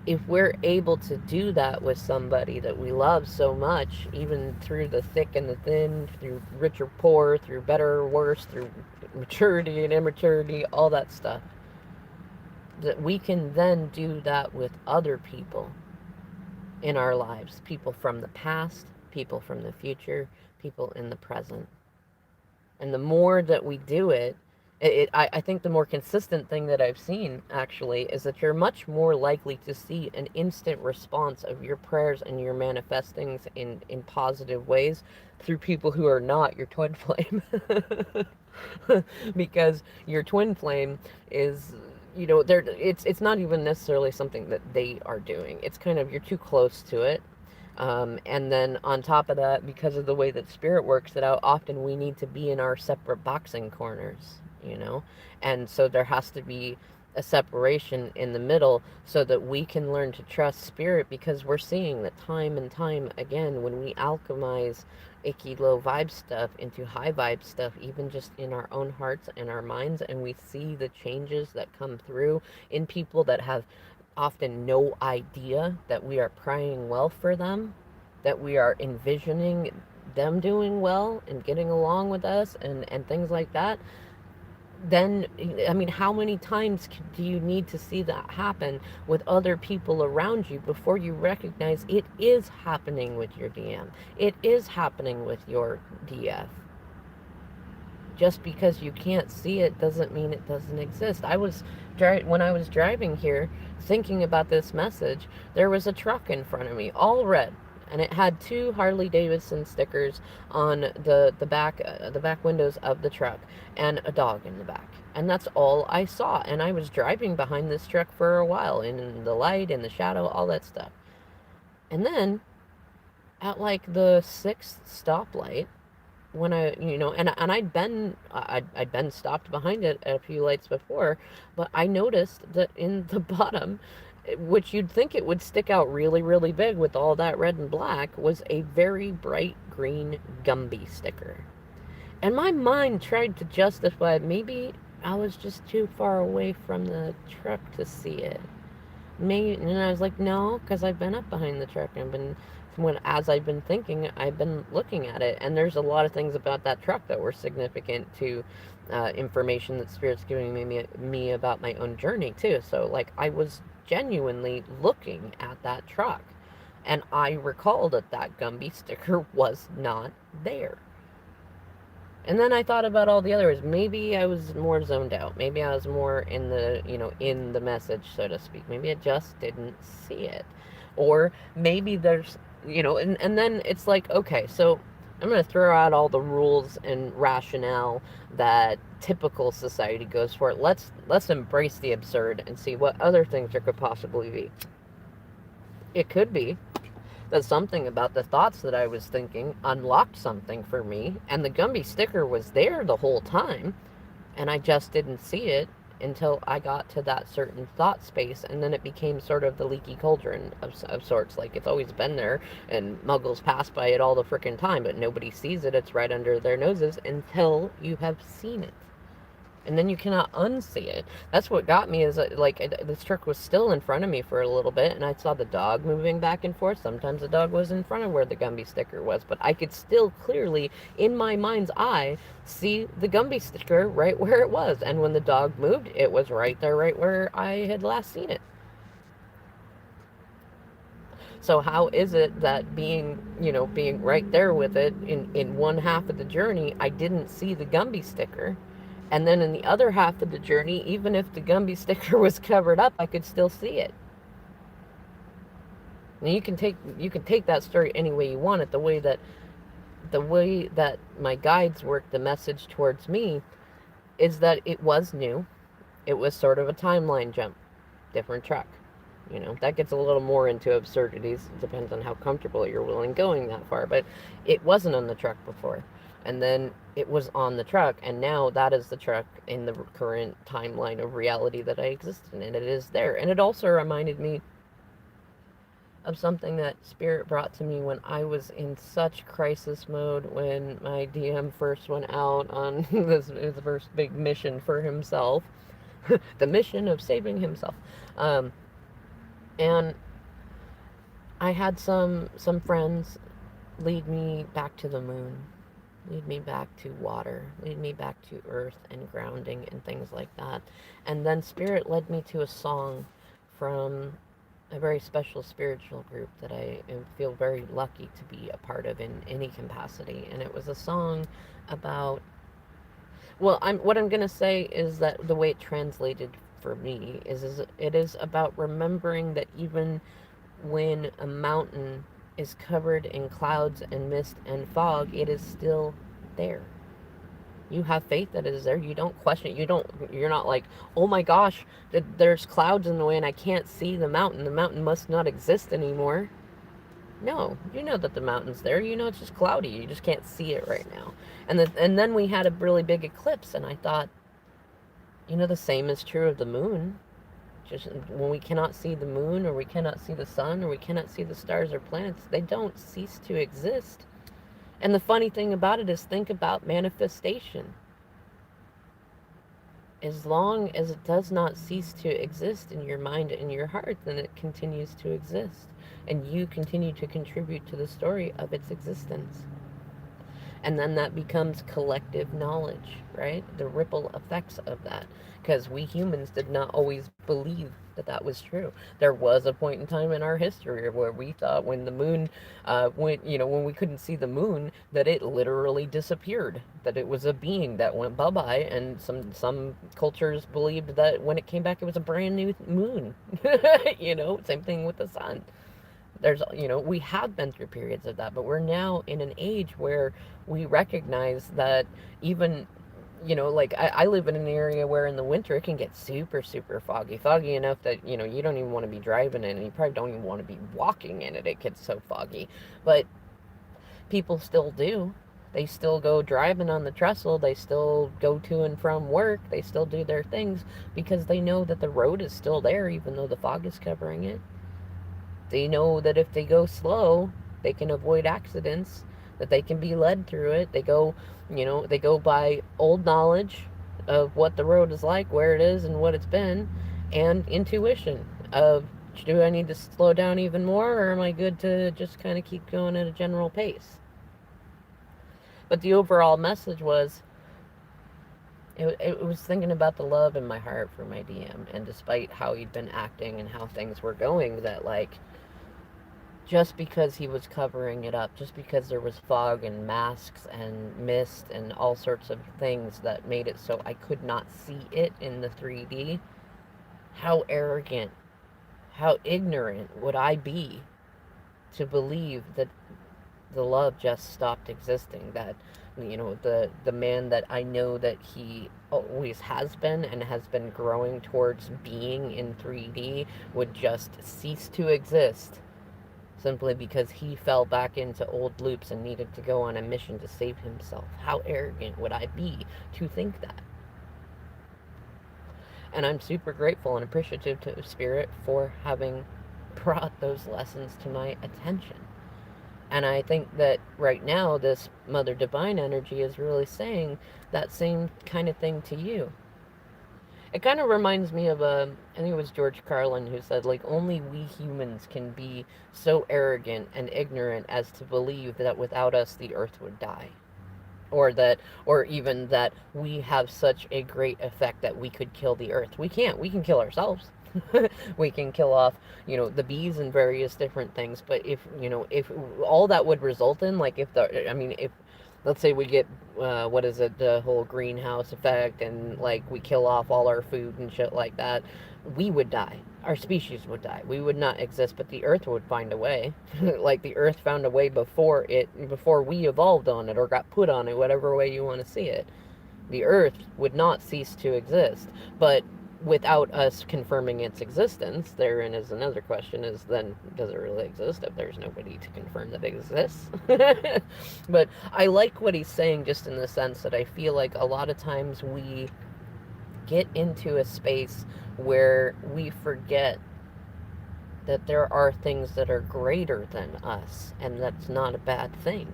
if we're able to do that with somebody that we love so much, even through the thick and the thin, through rich or poor, through better or worse, through maturity and immaturity, all that stuff, that we can then do that with other people in our lives, people from the past, people from the future, people in the present. And the more that we do it, I think the more consistent thing that I've seen actually is that you're much more likely to see an instant response of your prayers and your manifestings in positive ways through people who are not your twin flame. Because your twin flame is, it's not even necessarily something that they are doing. It's kind of, you're too close to it. And then on top of that, because of the way that spirit works it out, often we need to be in our separate boxing corners, and so there has to be a separation in the middle so that we can learn to trust spirit, because we're seeing that time and time again, when we alchemize icky low vibe stuff into high vibe stuff, even just in our own hearts and our minds, and we see the changes that come through in people that have often no idea that we are praying well for them, that we are envisioning them doing well and getting along with us, and things like that. Then, I mean, how many times do you need to see that happen with other people around you before you recognize it is happening with your DM? It is happening with your DF. Just because you can't see it doesn't mean it doesn't exist. When I was driving here, thinking about this message, there was a truck in front of me, all red, and it had two Harley Davidson stickers on the back windows of the truck, and a dog in the back. And that's all I saw. And I was driving behind this truck for a while, in the light, in the shadow, all that stuff. And then, at like the sixth stoplight, when I, and I'd been stopped behind it at a few lights before, but I noticed that in the bottom, which you'd think it would stick out really, really big with all that red and black, was a very bright green Gumby sticker. And my mind tried to justify maybe I was just too far away from the truck to see it. Maybe, and I was like, no, because I've been up behind the truck and been as I've been thinking, I've been looking at it, and there's a lot of things about that truck that were significant to information that Spirit's giving me about my own journey too. So like I was genuinely looking at that truck, and I recall that that Gumby sticker was not there. And then I thought about all the others. Maybe I was more zoned out. Maybe I was more in the, in the message, so to speak. Maybe I just didn't see it. Or maybe there's, and then it's like, okay, so I'm going to throw out all the rules and rationale that typical society goes for. Let's embrace the absurd and see what other things there could possibly be. It could be that something about the thoughts that I was thinking unlocked something for me, and the Gumby sticker was there the whole time, and I just didn't see it until I got to that certain thought space, and then it became sort of the leaky cauldron of sorts. Like, it's always been there, and muggles pass by it all the frickin' time, but nobody sees it. It's right under their noses until you have seen it, and then you cannot unsee it. That's what got me, is like this truck was still in front of me for a little bit, and I saw the dog moving back and forth. Sometimes the dog was in front of where the Gumby sticker was, but I could still clearly, in my mind's eye, see the Gumby sticker right where it was. And when the dog moved, it was right there, right where I had last seen it. So how is it that being right there with it in one half of the journey, I didn't see the Gumby sticker? And then in the other half of the journey, even if the Gumby sticker was covered up, I could still see it. Now you can take that story any way you want it. The way that my guides worked the message towards me is that it was new. It was sort of a timeline jump, different truck. That gets a little more into absurdities. It depends on how comfortable you're willing going that far. But it wasn't on the truck before. And then it was on the truck, and now that is the truck in the current timeline of reality that I exist in, and it is there. And it also reminded me of something that Spirit brought to me when I was in such crisis mode, when my DM first went out on this first big mission for himself, the mission of saving himself. And I had some friends lead me back to the moon, lead me back to water, lead me back to earth and grounding and things like that. And then Spirit led me to a song from a very special spiritual group that I feel very lucky to be a part of in any capacity. And it was a song about, well, what I'm going to say is that the way it translated for me is it is about remembering that even when a mountain is covered in clouds and mist and fog, it is still there. You have faith that it is there. You don't question it. You're not like, oh my gosh, there's clouds in the way and I can't see the mountain. The mountain must not exist anymore. No, you know that the mountain's there. You know it's just cloudy. You just can't see it right now. And then we had a really big eclipse, and I thought, the same is true of the moon. Just when we cannot see the moon, or we cannot see the sun, or we cannot see the stars or planets, they don't cease to exist. And the funny thing about it is, think about manifestation. As long as it does not cease to exist in your mind and your heart, then it continues to exist. And you continue to contribute to the story of its existence. And then that becomes collective knowledge, right? The ripple effects of that. Because we humans did not always believe that that was true. There was a point in time in our history where we thought when the moon, when we couldn't see the moon, that it literally disappeared. That it was a being that went bye-bye. And some cultures believed that when it came back, it was a brand new moon. Same thing with the sun. We have been through periods of that, but we're now in an age where we recognize that even, I live in an area where in the winter it can get super, super foggy enough that, you don't even want to be driving in, and you probably don't even want to be walking in it. It gets so foggy, but people still do. They still go driving on the trestle. They still go to and from work. They still do their things because they know that the road is still there, even though the fog is covering it. They know that if they go slow, they can avoid accidents, that they can be led through it. They go by old knowledge of what the road is like, where it is, and what it's been, and intuition of, do I need to slow down even more, or am I good to just kind of keep going at a general pace? But the overall message was, it was thinking about the love in my heart for my DM, and despite how he'd been acting and how things were going, that, like, just because he was covering it up, just because there was fog and masks and mist and all sorts of things that made it so I could not see it in the 3D, how arrogant, how ignorant would I be to believe that the love just stopped existing, that, the man that I know that he always has been and has been growing towards being in 3D would just cease to exist simply because he fell back into old loops and needed to go on a mission to save himself. How arrogant would I be to think that? And I'm super grateful and appreciative to Spirit for having brought those lessons to my attention. And I think that right now, this Mother Divine energy is really saying that same kind of thing to you. It kind of reminds me of, I think it was George Carlin who said, like, only we humans can be so arrogant and ignorant as to believe that without us the earth would die. Or even that we have such a great effect that we could kill the earth. We can't. We can kill ourselves. We can kill off, the bees and various different things. But if all that would result in, like, if let's say we get, what is it, the whole greenhouse effect, and, like, we kill off all our food and shit like that, we would die. Our species would die. We would not exist, but the earth would find a way. Like the earth found a way before we evolved on it or got put on it, whatever way you want to see it. The earth would not cease to exist, but without us confirming its existence, therein is another question, is then, does it really exist if there's nobody to confirm that it exists? But I like what he's saying, just in the sense that I feel like a lot of times we get into a space where we forget that there are things that are greater than us, and that's not a bad thing.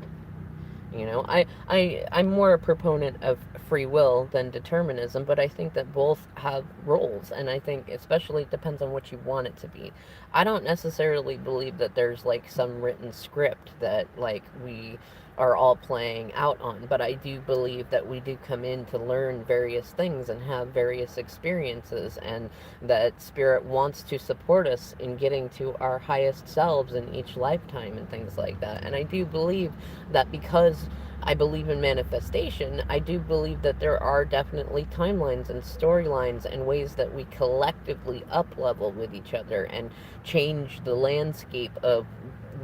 I'm more a proponent of free will than determinism, but I think that both have roles, and I think especially it depends on what you want it to be. I don't necessarily believe that there's, like, some written script that, like, we are all playing out on, but I do believe that we do come in to learn various things and have various experiences, and that Spirit wants to support us in getting to our highest selves in each lifetime and things like that. And I do believe that, because I believe in manifestation, I do believe that there are definitely timelines and storylines and ways that we collectively up-level with each other and change the landscape of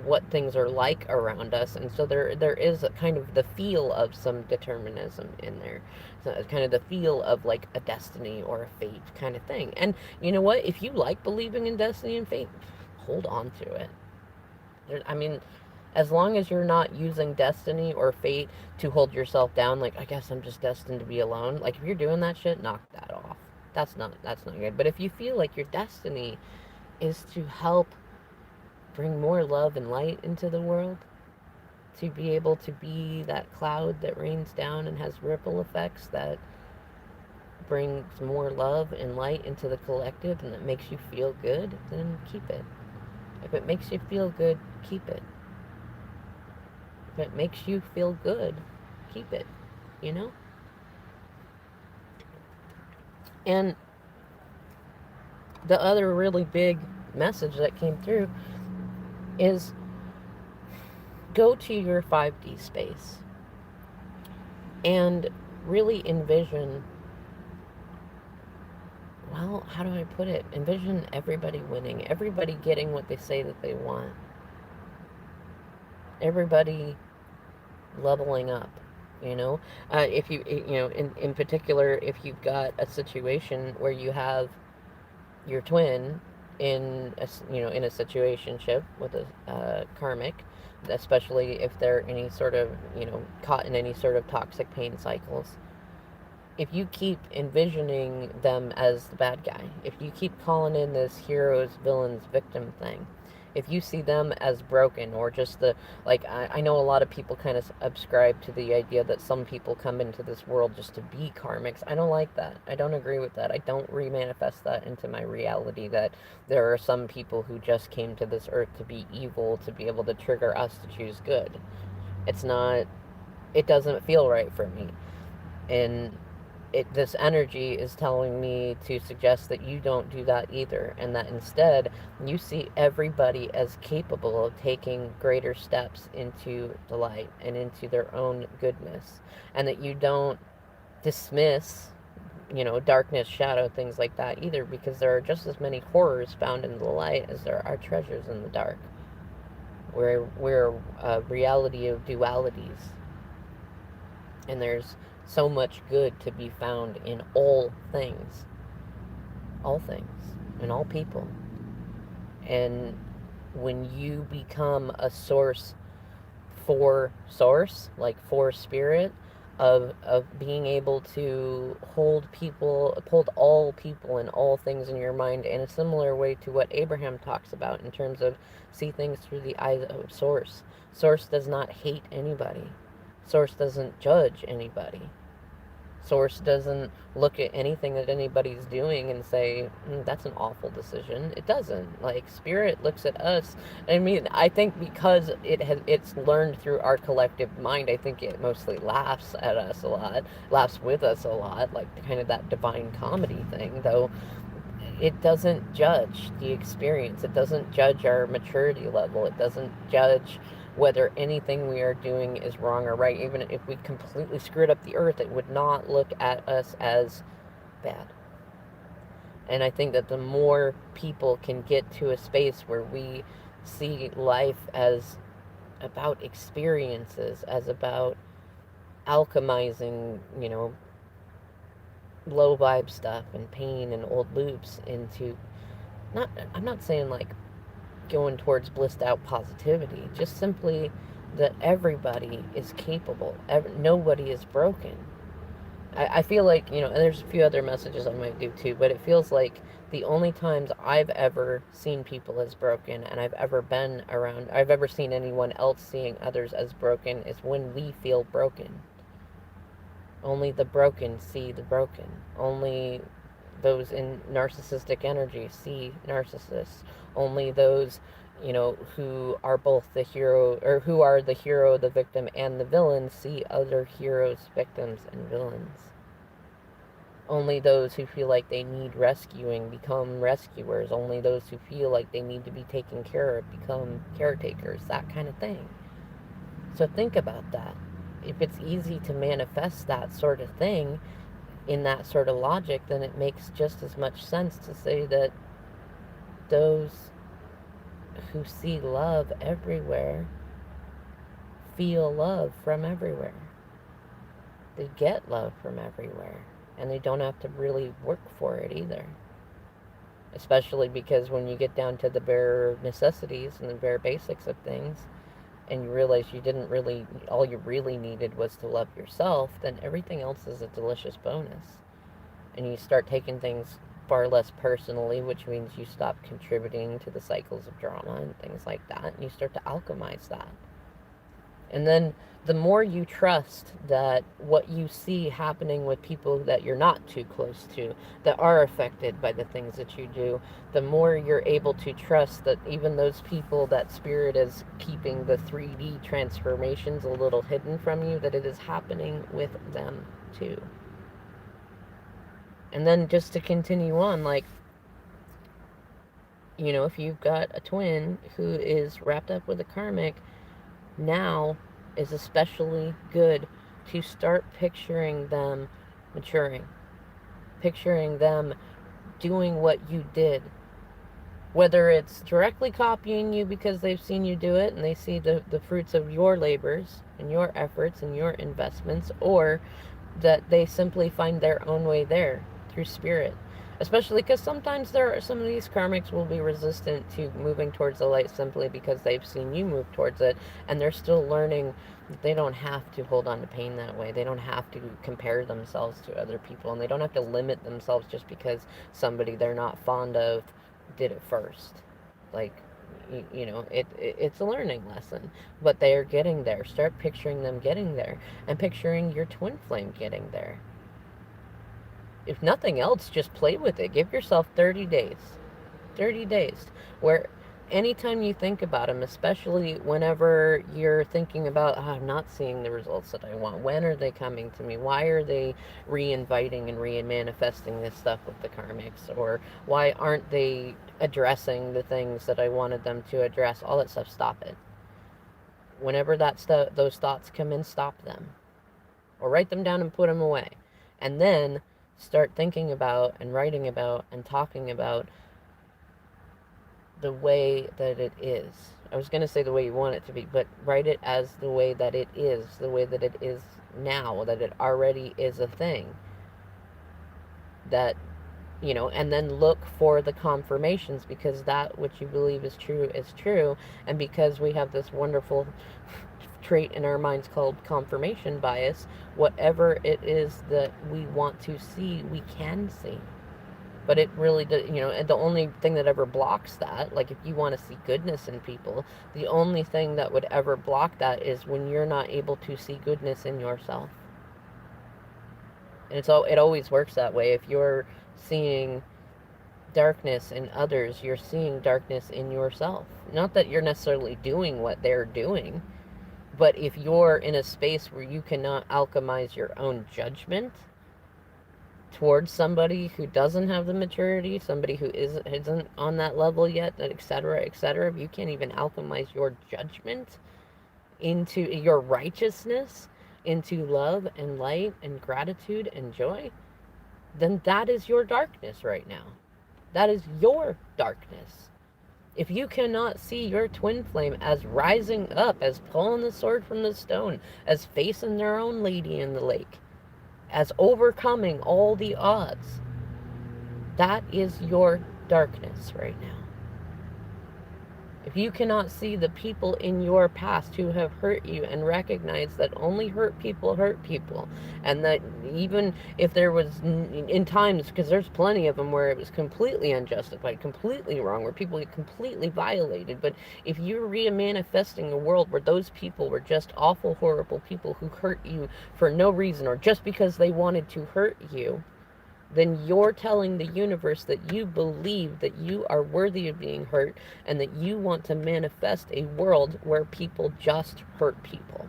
what things are like around us. And so there is a kind of the feel of some determinism in there. So it's kind of the feel of, like, a destiny or a fate kind of thing. And you know what? If you like believing in destiny and fate, hold on to it. I mean, as long as you're not using destiny or fate to hold yourself down, like, I guess I'm just destined to be alone. Like, if you're doing that shit, knock that off. That's not good. But if you feel like your destiny is to help bring more love and light into the world, to be able to be that cloud that rains down and has ripple effects that brings more love and light into the collective, and that makes you feel good, then keep it. If it makes you feel good, keep it. If it makes you feel good, keep it, And the other really big message that came through is, go to your 5D space and really envision, well, how do I put it? Envision everybody winning, everybody getting what they say that they want, everybody leveling up. If you, in particular, if you've got a situation where you have your twin in a situationship with a karmic, especially if they're any sort of caught in any sort of toxic pain cycles. If you keep envisioning them as the bad guy, if you keep calling in this heroes, villains, victim thing, if you see them as broken or just I know a lot of people kind of subscribe to the idea that some people come into this world just to be karmics. I don't like that. I don't agree with that. I don't remanifest that into my reality that there are some people who just came to this earth to be evil, to be able to trigger us to choose good. It's not, it doesn't feel right for me. And this energy is telling me to suggest that you don't do that either, and that instead you see everybody as capable of taking greater steps into the light and into their own goodness, and that you don't dismiss darkness, shadow, things like that either, because there are just as many horrors found in the light as there are treasures in the dark. We're a reality of dualities, and there's so much good to be found in all things, in all people. And when you become a source, like for spirit, of being able to hold all people and all things in your mind in a similar way to what Abraham talks about in terms of see things through the eyes of Source. Source does not hate anybody. Source doesn't judge anybody. Source doesn't look at anything that anybody's doing and say, that's an awful decision. It doesn't. Like, Spirit looks at us. I mean, I think because it's learned through our collective mind, I think it mostly laughs at us a lot, laughs with us a lot, like kind of that divine comedy thing, though it doesn't judge the experience. It doesn't judge our maturity level. It doesn't judge whether anything we are doing is wrong or right. Even if we completely screwed up the earth, it would not look at us as bad. And I think that the more people can get to a space where we see life as about experiences, as about alchemizing, low vibe stuff and pain and old loops into, I'm not saying like going towards blissed out positivity, just simply that everybody is capable. Nobody is broken. I feel like, and there's a few other messages I might do too, but it feels like the only times I've ever seen people as broken and I've ever seen anyone else seeing others as broken is when we feel broken. Only the broken see the broken. Only those in narcissistic energy see narcissists. Only those, who are both the hero, or who are the hero, the victim, and the villain see other heroes, victims, and villains. Only those who feel like they need rescuing become rescuers. Only those who feel like they need to be taken care of become caretakers, that kind of thing. So think about that. If it's easy to manifest that sort of thing in that sort of logic, then it makes just as much sense to say that those who see love everywhere feel love from everywhere. They get love from everywhere, and they don't have to really work for it either. Especially because when you get down to the bare necessities and the bare basics of things, and you realize all you really needed was to love yourself, then everything else is a delicious bonus. And you start taking things far less personally, which means you stop contributing to the cycles of drama and things like that, and you start to alchemize that. And then the more you trust that what you see happening with people that you're not too close to, that are affected by the things that you do, the more you're able to trust that even those people that Spirit is keeping the 3D transformations a little hidden from you, that it is happening with them too. And then just to continue on, like, if you've got a twin who is wrapped up with a karmic, now is especially good to start picturing them maturing, picturing them doing what you did, whether it's directly copying you because they've seen you do it and they see the fruits of your labors and your efforts and your investments, or that they simply find their own way there through Spirit. Especially because sometimes there are some of these karmics will be resistant to moving towards the light simply because they've seen you move towards it, and they're still learning that they don't have to hold on to pain that way. They don't have to compare themselves to other people, and they don't have to limit themselves just because somebody they're not fond of did it first. Like, it's a learning lesson, but they are getting there. Start picturing them getting there, and picturing your twin flame getting there. If nothing else, just play with it. Give yourself 30 days. 30 days where anytime you think about them, especially whenever you're thinking about, oh, I'm not seeing the results that I want. When are they coming to me? Why are they re-inviting and re-manifesting this stuff with the karmics? Or why aren't they addressing the things that I wanted them to address? All that stuff, stop it. Whenever those thoughts come in, stop them. Or write them down and put them away. And then start thinking about and writing about and talking about the way that it is. I was going to say the way you want it to be, but write it as the way that it is, the way that it is now, that it already is a thing. That, and then look for the confirmations, because that which you believe is true. And because we have this wonderful trait in our minds called confirmation bias, whatever it is that we want to see, we can see. But it really does, and the only thing that ever blocks that, like if you want to see goodness in people, the only thing that would ever block that is when you're not able to see goodness in yourself. And it always works that way. If you're seeing darkness in others, you're seeing darkness in yourself. Not that you're necessarily doing what they're doing, but if you're in a space where you cannot alchemize your own judgment towards somebody who doesn't have the maturity, somebody who isn't on that level yet, etc., etc., if you can't even alchemize your judgment into your righteousness, into love and light and gratitude and joy, then that is your darkness right now. That is your darkness. If you cannot see your twin flame as rising up, as pulling the sword from the stone, as facing their own lady in the lake, as overcoming all the odds, that is your darkness right now. If you cannot see the people in your past who have hurt you and recognize that only hurt people, and that even if there was, in times, because there's plenty of them where it was completely unjustified, completely wrong, where people get completely violated, but if you're re-manifesting a world where those people were just awful, horrible people who hurt you for no reason or just because they wanted to hurt you, then you're telling the universe that you believe that you are worthy of being hurt and that you want to manifest a world where people just hurt people.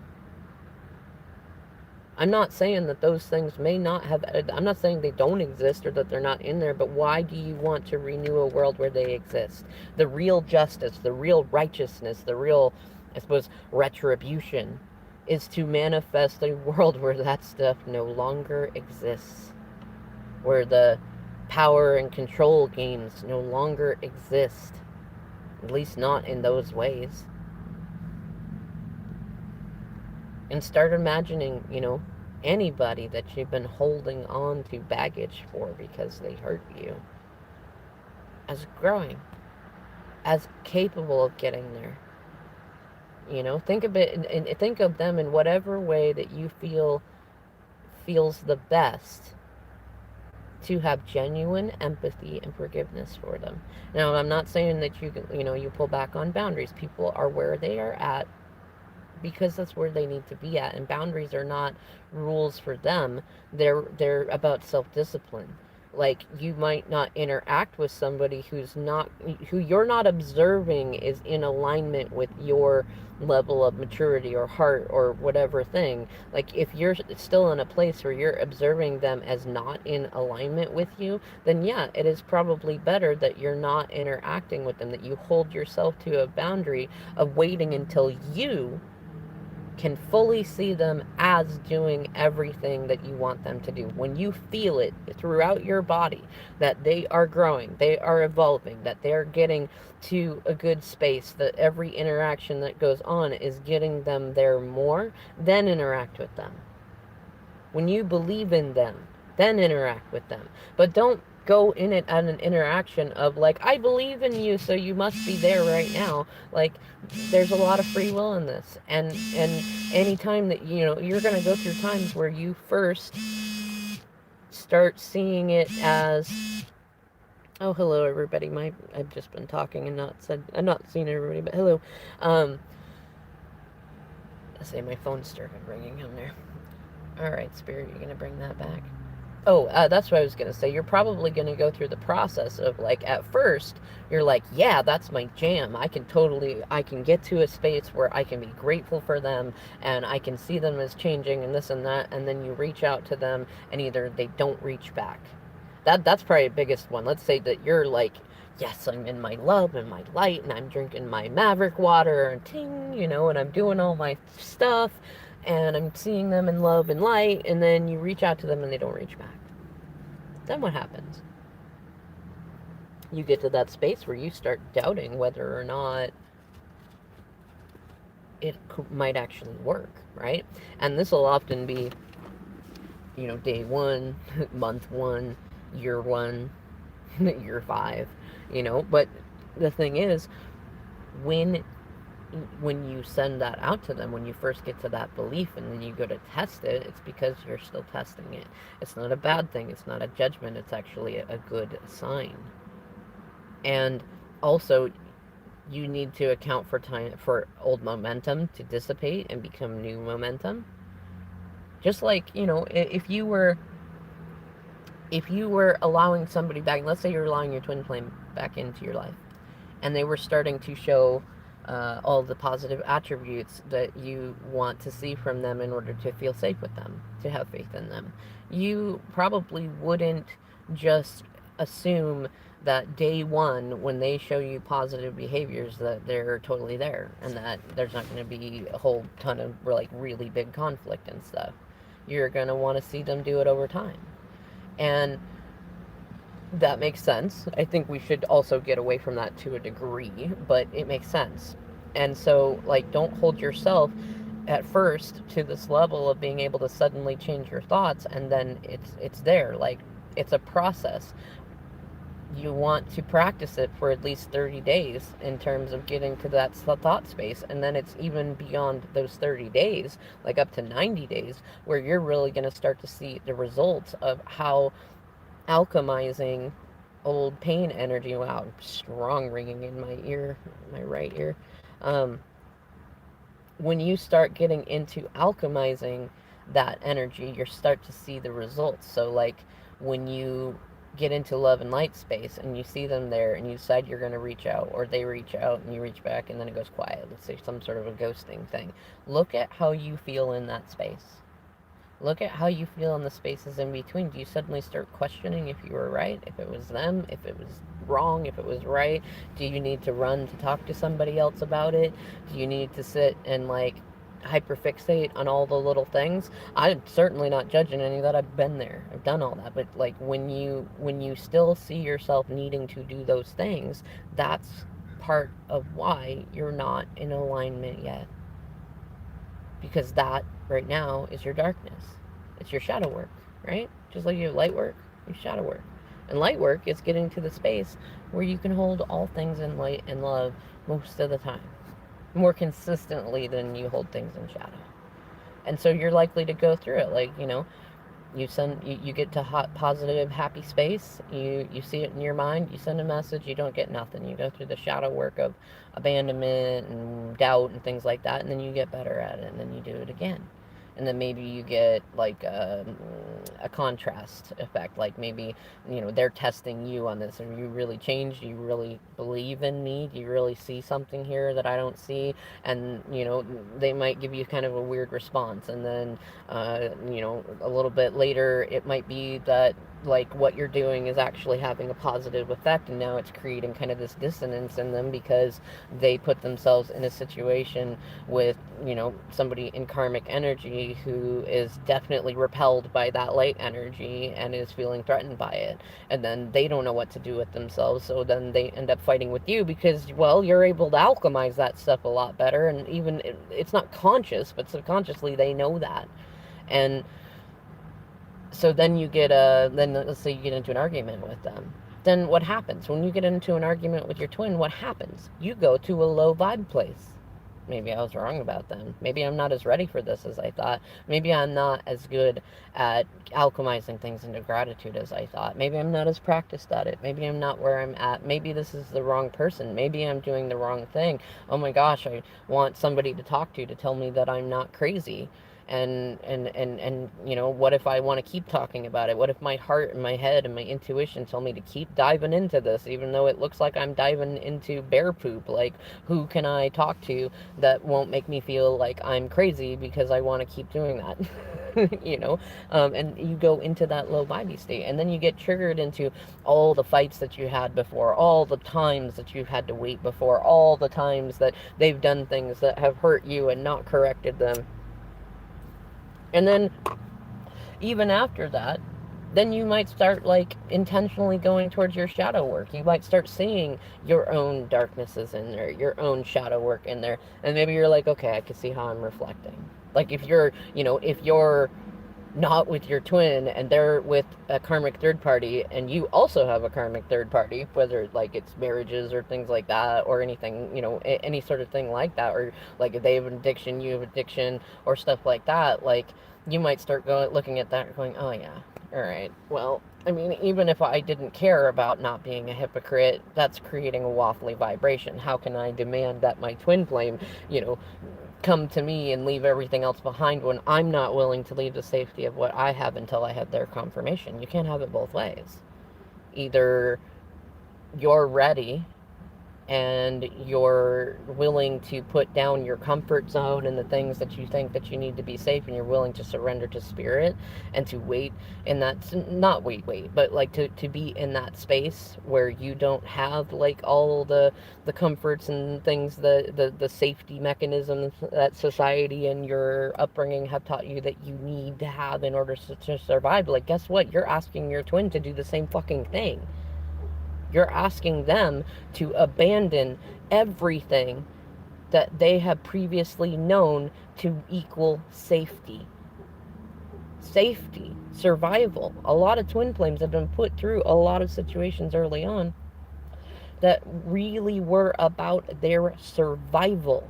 I'm not saying that those things may not have, I'm not saying they don't exist or that they're not in there, but why do you want to renew a world where they exist? The real justice, the real righteousness, the real, I suppose, retribution is to manifest a world where that stuff no longer exists. Where the power and control games no longer exist. At least not in those ways. And start imagining, anybody that you've been holding on to baggage for because they hurt you as growing, as capable of getting there. Think of it and think of them in whatever way that you feels the best to have genuine empathy and forgiveness for them. Now, I'm not saying that you pull back on boundaries. People are where they are at because that's where they need to be at, and boundaries are not rules for them. They're about self-discipline. Like, you might not interact with somebody who you're not observing is in alignment with your level of maturity or heart or whatever thing. Like, if you're still in a place where you're observing them as not in alignment with you, then yeah, it is probably better that you're not interacting with them, that you hold yourself to a boundary of waiting until you can fully see them as doing everything that you want them to do. When you feel it throughout your body that they are growing, they are evolving, that they're getting to a good space, that every interaction that goes on is getting them there more, then interact with them. When you believe in them, then interact with them. But don't go in it at an interaction of like, I believe in you, so you must be there right now. Like, there's a lot of free will in this, and anytime that you're gonna go through times where you first start seeing it as, oh, hello everybody. I've just been talking and not seen everybody, but hello. Let's say my phone started ringing on there. All right, Spirit, you're gonna bring that back. Oh, that's what I was going to say. You're probably going to go through the process of, like, at first, you're like, yeah, that's my jam. I can get to a space where I can be grateful for them, and I can see them as changing and this and that, and then you reach out to them, and either they don't reach back. That's probably the biggest one. Let's say that you're like, yes, I'm in my love and my light, and I'm drinking my Maverick water, and ting, and I'm doing all my stuff, and I'm seeing them in love and light, and then you reach out to them and they don't reach back. Then what happens? You get to that space where you start doubting whether or not it might actually work, right? And this will often be, day one, month one, year one, year five, but the thing is, when you send that out to them, when you first get to that belief and then you go to test it, it's because you're still testing it. It's not a bad thing. It's not a judgment. It's actually a good sign. And also, you need to account for time for old momentum to dissipate and become new momentum. Just like, if you were allowing somebody back, let's say you're allowing your twin flame back into your life, and they were starting to show all the positive attributes that you want to see from them in order to feel safe with them, to have faith in them. You probably wouldn't just assume that day one, when they show you positive behaviors, that they're totally there and that there's not going to be a whole ton of like really big conflict and stuff. You're going to want to see them do it over time. And that makes sense. I think we should also get away from that to a degree, but it makes sense. And so, like, don't hold yourself at first to this level of being able to suddenly change your thoughts and then it's there. Like, it's a process. You want to practice it for at least 30 days in terms of getting to that thought space, and then it's even beyond those 30 days, like up to 90 days, where you're really going to start to see the results of how alchemizing old pain energy. Wow, strong ringing in my ear, my right ear. When you start getting into alchemizing that energy, you start to see the results. So, like, when you get into love and light space and you see them there and you decide you're going to reach out, or they reach out and you reach back and then it goes quiet, let's say some sort of a ghosting thing, look at how you feel in that space. Look at how you feel in the spaces in between. Do you suddenly start questioning if you were right, if it was them, if it was wrong, if it was right? Do you need to run to talk to somebody else about it? Do you need to sit and, like, hyperfixate on all the little things? I'm certainly not judging any of that. I've been there. I've done all that. But, like, when you still see yourself needing to do those things, that's part of why you're not in alignment yet. Because that right now is your darkness. It's your shadow work, right? Just like you have light work, your shadow work. And light work is getting to the space where you can hold all things in light and love most of the time, more consistently than you hold things in shadow. And so you're likely to go through it. Like, you get to hot, positive, happy space, you see it in your mind, you send a message, you don't get nothing. You go through the shadow work of abandonment and doubt and things like that, and then you get better at it, and then you do it again. And then maybe you get, like, a contrast effect. Like, maybe, they're testing you on this. Are you really changed? Do you really believe in me? Do you really see something here that I don't see? And, they might give you kind of a weird response. And then, a little bit later, it might be that, like, what you're doing is actually having a positive effect, and now it's creating kind of this dissonance in them because they put themselves in a situation with, somebody in karmic energy who is definitely repelled by that light energy and is feeling threatened by it. And then they don't know what to do with themselves, so then they end up fighting with you because, well, you're able to alchemize that stuff a lot better, and even it's not conscious, but subconsciously they know that. And So then then let's say you get into an argument with them. Then what happens? When you get into an argument with your twin, what happens? You go to a low vibe place. Maybe I was wrong about them. Maybe I'm not as ready for this as I thought. Maybe I'm not as good at alchemizing things into gratitude as I thought. Maybe I'm not as practiced at it. Maybe I'm not where I'm at. Maybe this is the wrong person. Maybe I'm doing the wrong thing. Oh my gosh, I want somebody to talk to tell me that I'm not crazy. And you know, what if I want to keep talking about it? What if my heart and my head and my intuition tell me to keep diving into this, even though it looks like I'm diving into bear poop? Like, who can I talk to that won't make me feel like I'm crazy because I want to keep doing that? You know, and you go into that low vibey state, and then you get triggered into all the fights that you had before, all the times that you've had to wait before, all the times that they've done things that have hurt you and not corrected them. And then even after that, then you might start like intentionally going towards your shadow work. You might start seeing your own darknesses in there, your own shadow work in there. And maybe you're like, okay, I can see how I'm reflecting. Like if you're, you know, if you're not with your twin and they're with a karmic third party and you also have a karmic third party, whether like it's marriages or things like that or anything, you know, any sort of thing like that, or like if they have an addiction, you have addiction or stuff like that, like you might start going looking at that and going, oh yeah, all right, well, I mean, even if I didn't care about not being a hypocrite, that's creating a waffly vibration. How can I demand that my twin flame, you know, come to me and leave everything else behind when I'm not willing to leave the safety of what I have until I have their confirmation? You can't have it both ways. Either you're ready and you're willing to put down your comfort zone and the things that you think that you need to be safe, and you're willing to surrender to spirit and to wait in that, not wait, but like to be in that space where you don't have like all the comforts and things, the safety mechanisms that society and your upbringing have taught you that you need to have in order to survive. Like, guess what? You're asking your twin to do the same fucking thing. You're asking them to abandon everything that they have previously known to equal safety. Safety, survival. A lot of twin flames have been put through a lot of situations early on that really were about their survival.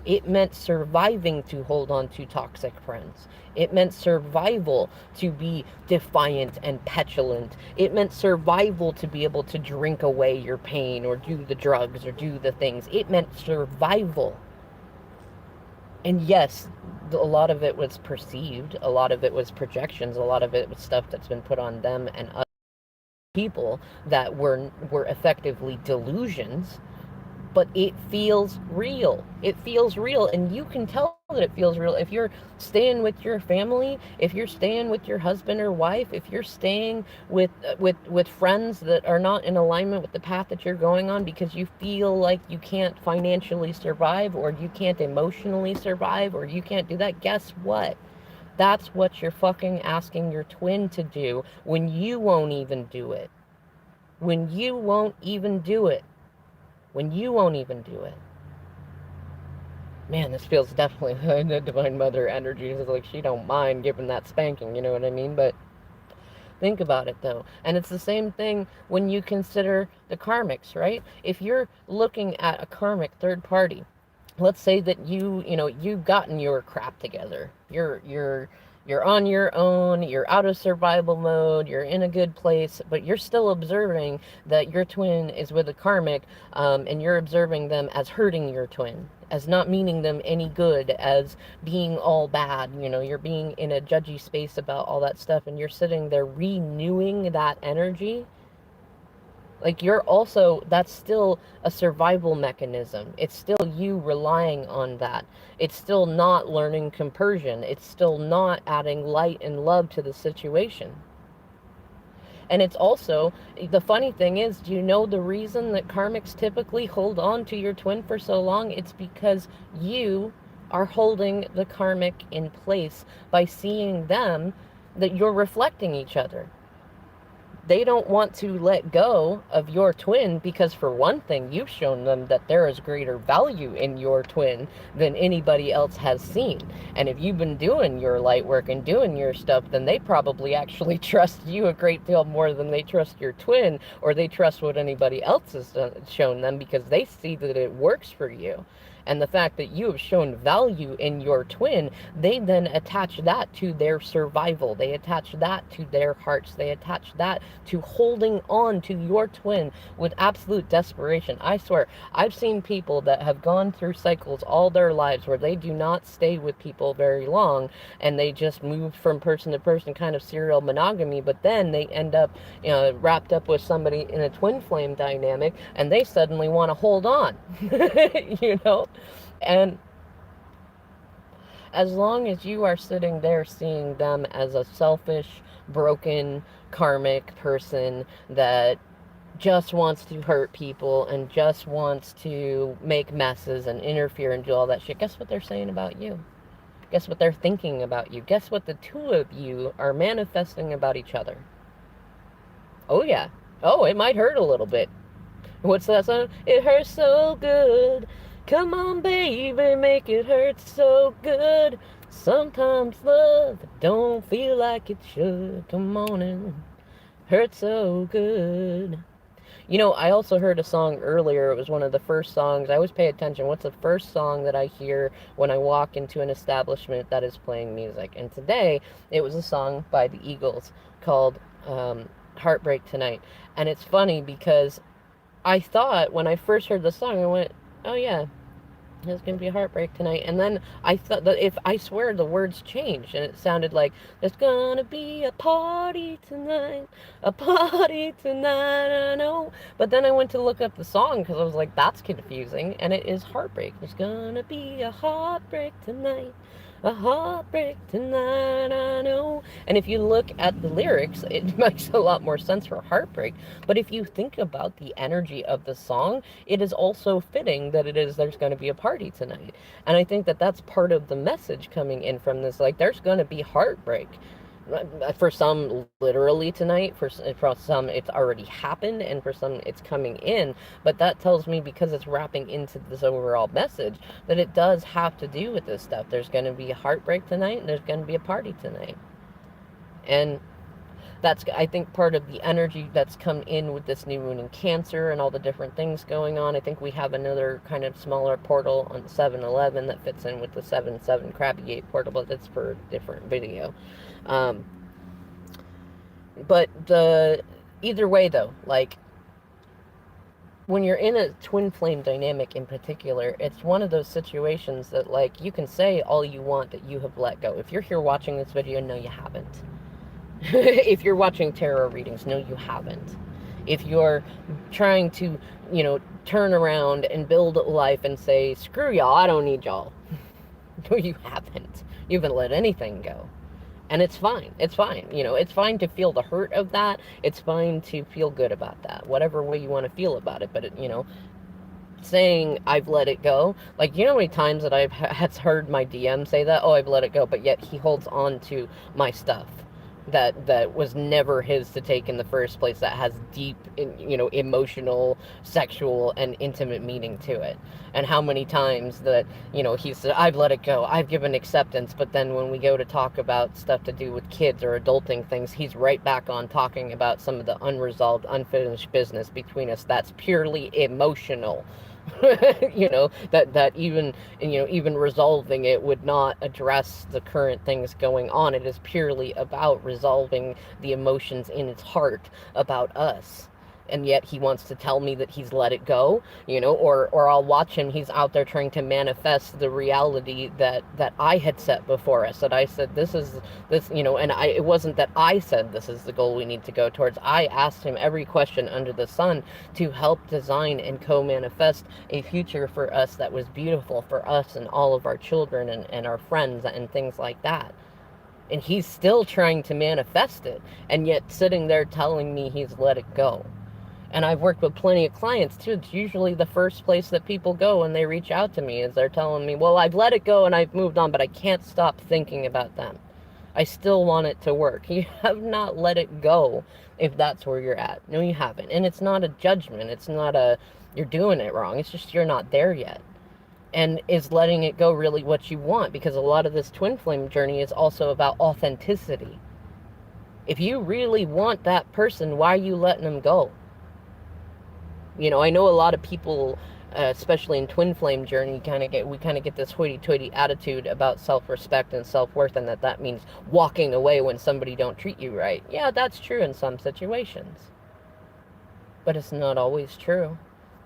It meant surviving to hold on to toxic friends. It meant survival to be defiant and petulant. It meant survival to be able to drink away your pain or do the drugs or do the things. It meant survival. And yes, a lot of it was perceived. A lot of it was projections. A lot of it was stuff that's been put on them and other people that were effectively delusions. But it feels real. It feels real, and you can tell that it feels real if you're staying with your family, if you're staying with your husband or wife, if you're staying with friends that are not in alignment with the path that you're going on because you feel like you can't financially survive or you can't emotionally survive or you can't do that. Guess what? That's what you're fucking asking your twin to do when you won't even do it. When you won't even do it. When you won't even do it. Man, this feels definitely the Divine Mother energy. It's like she don't mind giving that spanking, you know what I mean? But think about it though. And it's the same thing when you consider the karmics, right? If you're looking at a karmic third party, let's say that you've gotten your crap together. You're on your own, you're out of survival mode, you're in a good place, but you're still observing that your twin is with a karmic, and you're observing them as hurting your twin, as not meaning them any good, as being all bad. You're being in a judgy space about all that stuff, and you're sitting there renewing that energy. Like, that's still a survival mechanism. It's still you relying on that. It's still not learning compersion. It's still not adding light and love to the situation. And it's also, the funny thing is, do you know the reason that karmics typically hold on to your twin for so long? It's because you are holding the karmic in place by seeing them, that you're reflecting each other. they don't want to let go of your twin because, for one thing, you've shown them that there is greater value in your twin than anybody else has seen. And if you've been doing your light work and doing your stuff, then they probably actually trust you a great deal more than they trust your twin, or they trust what anybody else has shown them, because they see that it works for you. And the fact that you have shown value in your twin, they then attach that to their survival. They attach that to their hearts. They attach that to holding on to your twin with absolute desperation. I swear, I've seen people that have gone through cycles all their lives where they do not stay with people very long, and they just move from person to person, kind of serial monogamy, but then they end up, wrapped up with somebody in a twin flame dynamic, and they suddenly want to hold on. And as long as you are sitting there seeing them as a selfish, broken, karmic person that just wants to hurt people and just wants to make messes and interfere and do all that shit, guess what they're saying about you? Guess what they're thinking about you? Guess what the two of you are manifesting about each other? Oh, yeah. Oh, it might hurt a little bit. What's that song? It hurts so good. Come on, baby, make it hurt so good. Sometimes love don't feel like it should. Come on and hurt so good. I also heard a song earlier. It was one of the first songs. I always pay attention. What's the first song that I hear when I walk into an establishment that is playing music? And today, it was a song by the Eagles called Heartbreak Tonight. And it's funny because I thought when I first heard the song, I went, oh yeah, there's going to be a heartbreak tonight. And then I thought that I swear the words changed, and it sounded like, there's going to be a party tonight, I know. But then I went to look up the song because I was like, that's confusing. And it is heartbreak. There's going to be a heartbreak tonight. A heartbreak tonight, I know. And if you look at the lyrics, it makes a lot more sense for heartbreak. But if you think about the energy of the song, it is also fitting that there's going to be a party tonight. And I think that that's part of the message coming in from this. Like, there's going to be heartbreak. For some, literally tonight. For some, it's already happened, and for some, it's coming in. But that tells me, because it's wrapping into this overall message, that it does have to do with this stuff. There's going to be a heartbreak tonight, and there's going to be a party tonight. And that's, I think, part of the energy that's come in with this new moon in Cancer and all the different things going on. I think we have another kind of smaller portal on 7-11 that fits in with the 7-7 Krabby Gate portal, but that's for a different video. But either way, though, like, when you're in a twin flame dynamic in particular, it's one of those situations that, like, you can say all you want that you have let go. If you're here watching this video, no, you haven't. If you're watching tarot readings, no, you haven't. If you're trying to, turn around and build a life and say, screw y'all, I don't need y'all. No, you haven't. You haven't let anything go. And it's fine. It's fine. It's fine to feel the hurt of that. It's fine to feel good about that. Whatever way you want to feel about it. But, saying I've let it go. Like, how many times that I've heard my DM say that? Oh, I've let it go. But yet he holds on to my stuff that was never his to take in the first place, that has deep, emotional, sexual, and intimate meaning to it. And how many times that, he said, I've let it go, I've given acceptance, but then when we go to talk about stuff to do with kids or adulting things, he's right back on talking about some of the unresolved, unfinished business between us that's purely emotional. that even resolving it would not address the current things going on. It is purely about resolving the emotions in his heart about us. And yet he wants to tell me that he's let it go, or I'll watch him, he's out there trying to manifest the reality that I had set before us, that I said, this, and it wasn't that I said this is the goal we need to go towards. I asked him every question under the sun to help design and co-manifest a future for us that was beautiful for us and all of our children and our friends and things like that. And he's still trying to manifest it, and yet sitting there telling me he's let it go. And I've worked with plenty of clients, too. It's usually the first place that people go when they reach out to me, is they're telling me, well, I've let it go and I've moved on, but I can't stop thinking about them. I still want it to work. You have not let it go if that's where you're at. No, you haven't. And it's not a judgment. It's not a, you're doing it wrong. It's just you're not there yet. And is letting it go really what you want? Because a lot of this twin flame journey is also about authenticity. If you really want that person, why are you letting them go? You know, I know a lot of people, especially in twin flame journey, we kind of get this hoity-toity attitude about self-respect and self-worth, and that means walking away when somebody don't treat you right. Yeah, that's true in some situations, but it's not always true,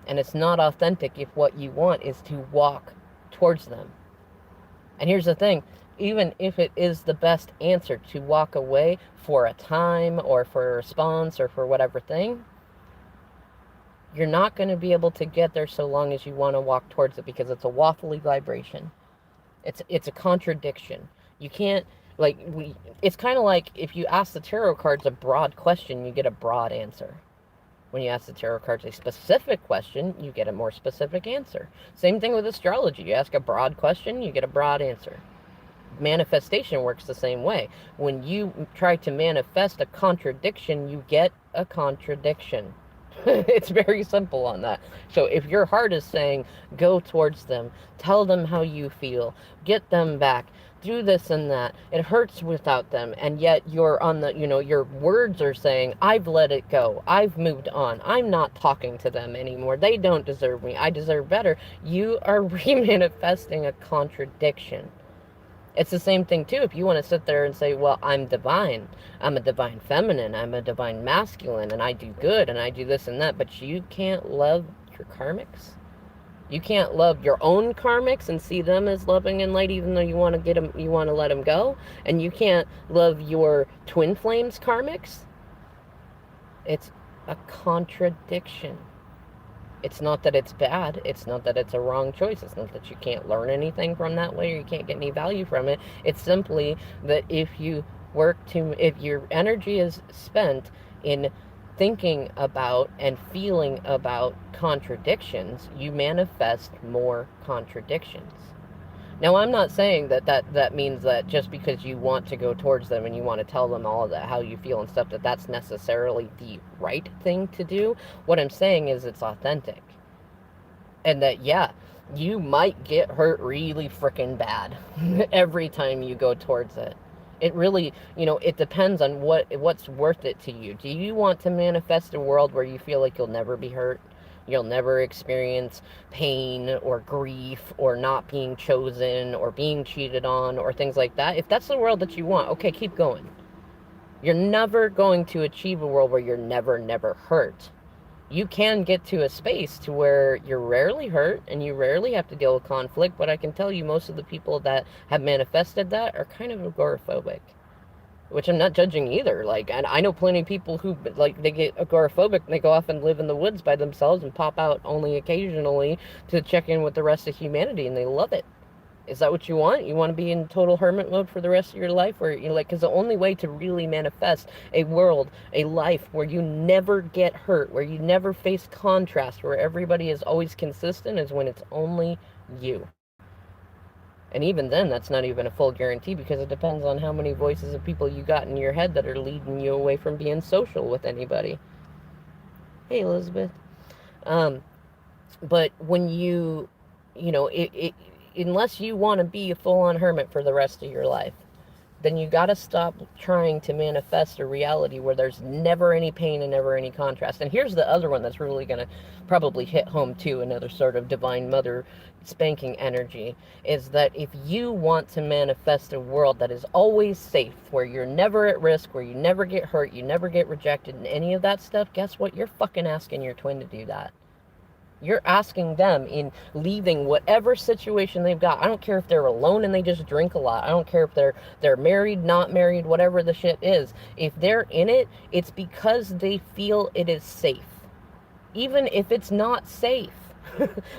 and it's not authentic if what you want is to walk towards them. And here's the thing, even if it is the best answer to walk away for a time or for a response or for whatever thing, you're not going to be able to get there so long as you want to walk towards it, because it's a waffly vibration. It's a contradiction. You can't, like, it's kind of like if you ask the tarot cards a broad question, you get a broad answer. When you ask the tarot cards a specific question, you get a more specific answer. Same thing with astrology. You ask a broad question, you get a broad answer. Manifestation works the same way. When you try to manifest a contradiction, you get a contradiction. It's very simple on that. So if your heart is saying, go towards them, tell them how you feel, get them back, do this and that, it hurts without them, and yet you're on the, your words are saying, I've let it go, I've moved on, I'm not talking to them anymore, they don't deserve me, I deserve better, you are remanifesting a contradiction. It's the same thing too if you want to sit there and say, well, I'm divine, I'm a divine feminine, I'm a divine masculine, and I do good and I do this and that, but you can't love your karmics. You can't love your own karmics and see them as loving and light, even though you want to get them, you want to let them go, and you can't love your twin flames karmics. It's a contradiction. It's not that it's bad. It's not that it's a wrong choice. It's not that you can't learn anything from that way or you can't get any value from it. It's simply that if your energy is spent in thinking about and feeling about contradictions, you manifest more contradictions. Now, I'm not saying that means that just because you want to go towards them and you want to tell them all of that, how you feel and stuff, that's necessarily the right thing to do. What I'm saying is it's authentic. And that, yeah, you might get hurt really freaking bad every time you go towards it. It really, it depends on what's worth it to you. Do you want to manifest a world where you feel like you'll never be hurt? You'll never experience pain or grief or not being chosen or being cheated on or things like that? If that's the world that you want, okay, keep going. You're never going to achieve a world where you're never hurt. You can get to a space to where you're rarely hurt and you rarely have to deal with conflict, but I can tell you most of the people that have manifested that are kind of agoraphobic. Which I'm not judging either. And I know plenty of people who, they get agoraphobic and they go off and live in the woods by themselves and pop out only occasionally to check in with the rest of humanity, and they love it. Is that what you want? You want to be in total hermit mode for the rest of your life? Or, because the only way to really manifest a world, a life where you never get hurt, where you never face contrast, where everybody is always consistent, is when it's only you. And even then, that's not even a full guarantee, because it depends on how many voices of people you got in your head that are leading you away from being social with anybody. Hey, Elizabeth. But when unless you want to be a full-on hermit for the rest of your life, then you got to stop trying to manifest a reality where there's never any pain and never any contrast. And here's the other one that's really going to probably hit home too, another sort of divine mother spanking energy, is that if you want to manifest a world that is always safe, where you're never at risk, where you never get hurt, you never get rejected and any of that stuff, guess what? You're fucking asking your twin to do that. You're asking them in leaving whatever situation they've got. I don't care if they're alone and they just drink a lot. I don't care if they're married, not married, whatever the shit is. If they're in it, it's because they feel it is safe. Even if it's not safe.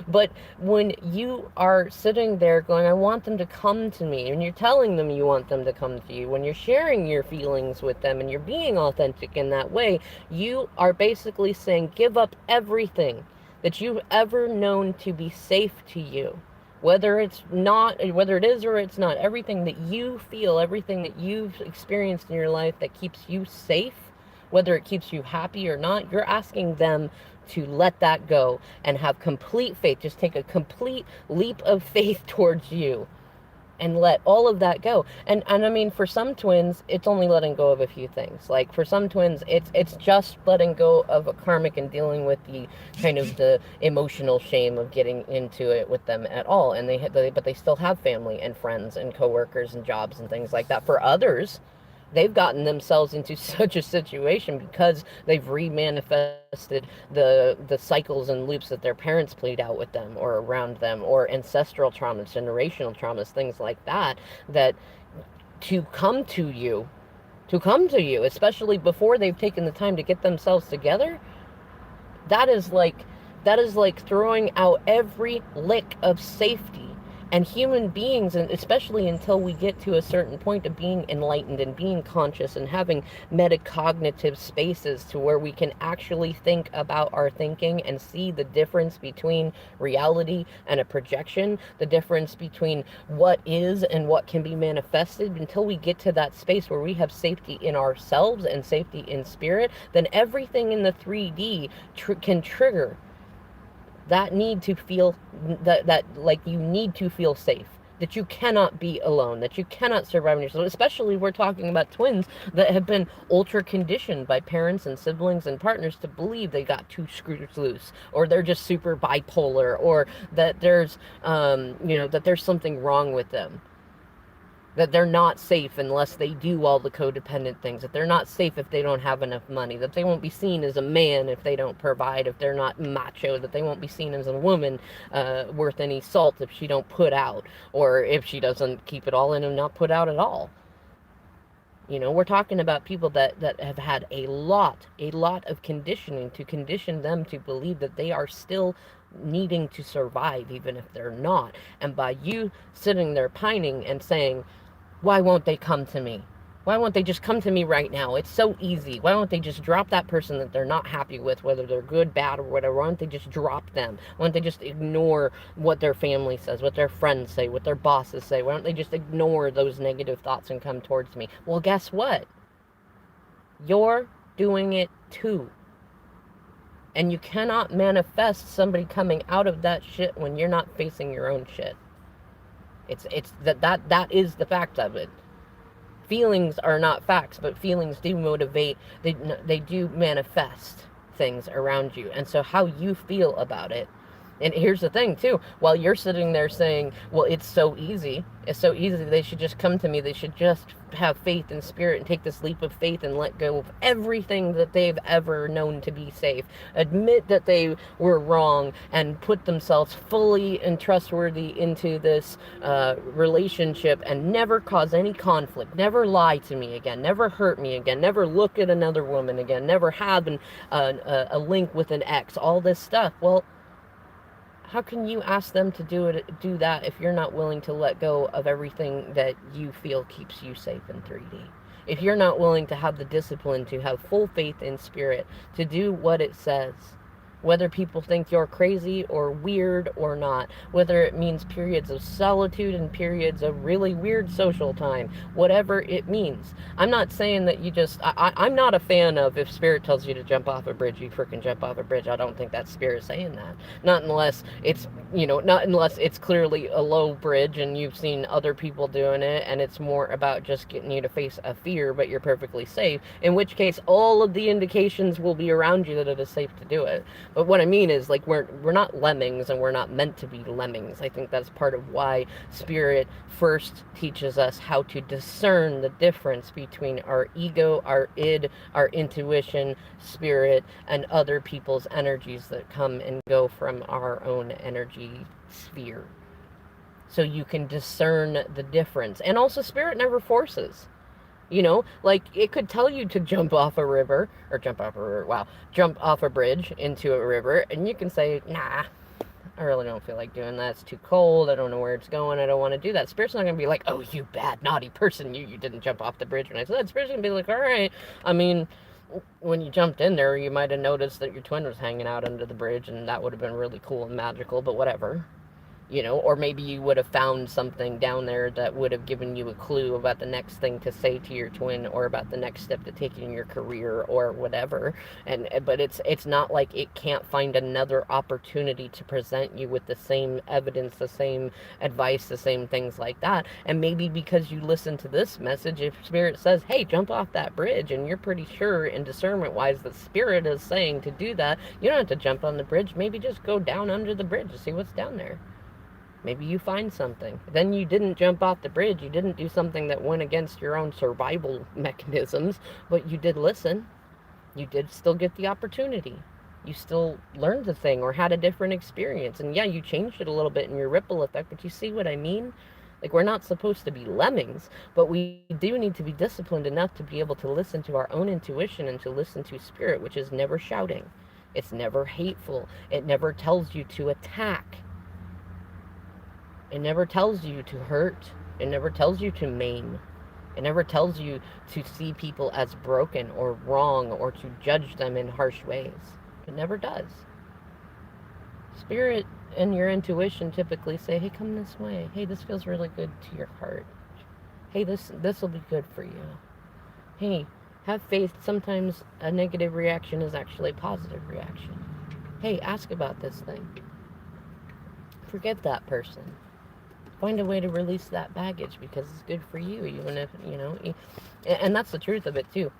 But when you are sitting there going, I want them to come to me, and you're telling them you want them to come to you, when you're sharing your feelings with them and you're being authentic in that way, you are basically saying, give up everything that you've ever known to be safe to you. Whether it's not, whether it is or it's not, everything that you feel, everything that you've experienced in your life that keeps you safe, whether it keeps you happy or not, you're asking them to let that go and have complete faith. Just take a complete leap of faith towards you and let all of that go. And I mean, for some twins, it's only letting go of a few things. Like for some twins, it's just letting go of a karmic and dealing with the kind of the emotional shame of getting into it with them at all. And but they still have family and friends and coworkers and jobs and things like that. For others, they've gotten themselves into such a situation because they've remanifested the cycles and loops that their parents played out with them or around them, or ancestral traumas, generational traumas, things like that, that to come to you especially before they've taken the time to get themselves together, that is like throwing out every lick of safety. And human beings, and especially until we get to a certain point of being enlightened and being conscious and having metacognitive spaces to where we can actually think about our thinking and see the difference between reality and a projection, the difference between what is and what can be manifested, until we get to that space where we have safety in ourselves and safety in spirit, then everything in the 3D can trigger that need to feel that like you need to feel safe, that you cannot be alone, that you cannot survive in yourself. Especially we're talking about twins that have been ultra conditioned by parents and siblings and partners to believe they got two screws loose, or they're just super bipolar, or that there's that there's something wrong with them, that they're not safe unless they do all the codependent things, that they're not safe if they don't have enough money, that they won't be seen as a man if they don't provide, if they're not macho, that they won't be seen as a woman worth any salt if she don't put out, or if she doesn't keep it all in and not put out at all. We're talking about people that have had a lot of conditioning to condition them to believe that they are still needing to survive even if they're not. And by you sitting there pining and saying, why won't they come to me? Why won't they just come to me right now? It's so easy. Why don't they just drop that person that they're not happy with, whether they're good, bad, or whatever? Why don't they just drop them? Why don't they just ignore what their family says, what their friends say, what their bosses say? Why don't they just ignore those negative thoughts and come towards me? Well, guess what? You're doing it too. And you cannot manifest somebody coming out of that shit when you're not facing your own shit. It's that is the fact of it. Feelings are not facts, but feelings do motivate. They do manifest things around you. And so how you feel about it. And here's the thing too, while you're sitting there saying, well, it's so easy, they should just come to me, they should just have faith in spirit and take this leap of faith and let go of everything that they've ever known to be safe, admit that they were wrong, and put themselves fully and trustworthy into this relationship, and never cause any conflict, never lie to me again, never hurt me again, never look at another woman again, never have a link with an ex, all this stuff. Well, how can you ask them to do that if you're not willing to let go of everything that you feel keeps you safe in 3D? If you're not willing to have the discipline to have full faith in spirit, to do what it says, whether people think you're crazy or weird or not, whether it means periods of solitude and periods of really weird social time, whatever it means. I'm not saying that you just, I'm not a fan of, if spirit tells you to jump off a bridge, you freaking jump off a bridge. I don't think that spirit is saying that. Not unless it's, not unless it's clearly a low bridge and you've seen other people doing it and it's more about just getting you to face a fear, but you're perfectly safe, in which case all of the indications will be around you that it is safe to do it. But what I mean is, like, we're not lemmings, and we're not meant to be lemmings. I think that's part of why spirit first teaches us how to discern the difference between our ego, our id, our intuition, spirit, and other people's energies that come and go from our own energy sphere. So you can discern the difference. And also, spirit never forces. Like, it could tell you to jump off a bridge into a river, and you can say, nah, I really don't feel like doing that. It's too cold. I don't know where it's going. I don't want to do that. Spirit's not going to be like, oh, you bad, naughty person. You didn't jump off the bridge when I said. Spirit's going to be like, all right. I mean, when you jumped in there, you might have noticed that your twin was hanging out under the bridge, and that would have been really cool and magical, but whatever. or maybe you would have found something down there that would have given you a clue about the next thing to say to your twin, or about the next step to take in your career or whatever. And but it's not like it can't find another opportunity to present you with the same evidence, the same advice, the same things like that. And maybe because you listen to this message, if spirit says, hey, jump off that bridge, and you're pretty sure in discernment wise that spirit is saying to do that, you don't have to jump on the bridge. Maybe just go down under the bridge to see what's down there. Maybe you find something. Then you didn't jump off the bridge. You didn't do something that went against your own survival mechanisms, but you did listen. You did still get the opportunity. You still learned the thing or had a different experience. And yeah, you changed it a little bit in your ripple effect, but you see what I mean? Like, we're not supposed to be lemmings, but we do need to be disciplined enough to be able to listen to our own intuition and to listen to spirit, which is never shouting. It's never hateful. It never tells you to attack. It never tells you to hurt. It never tells you to maim. It never tells you to see people as broken or wrong or to judge them in harsh ways. It never does. Spirit and your intuition typically say, hey, come this way. Hey, this feels really good to your heart. Hey, this will be good for you. Hey, have faith. Sometimes a negative reaction is actually a positive reaction. Hey, ask about this thing. Forget that person. Find a way to release that baggage because it's good for you, even if, and that's the truth of it too.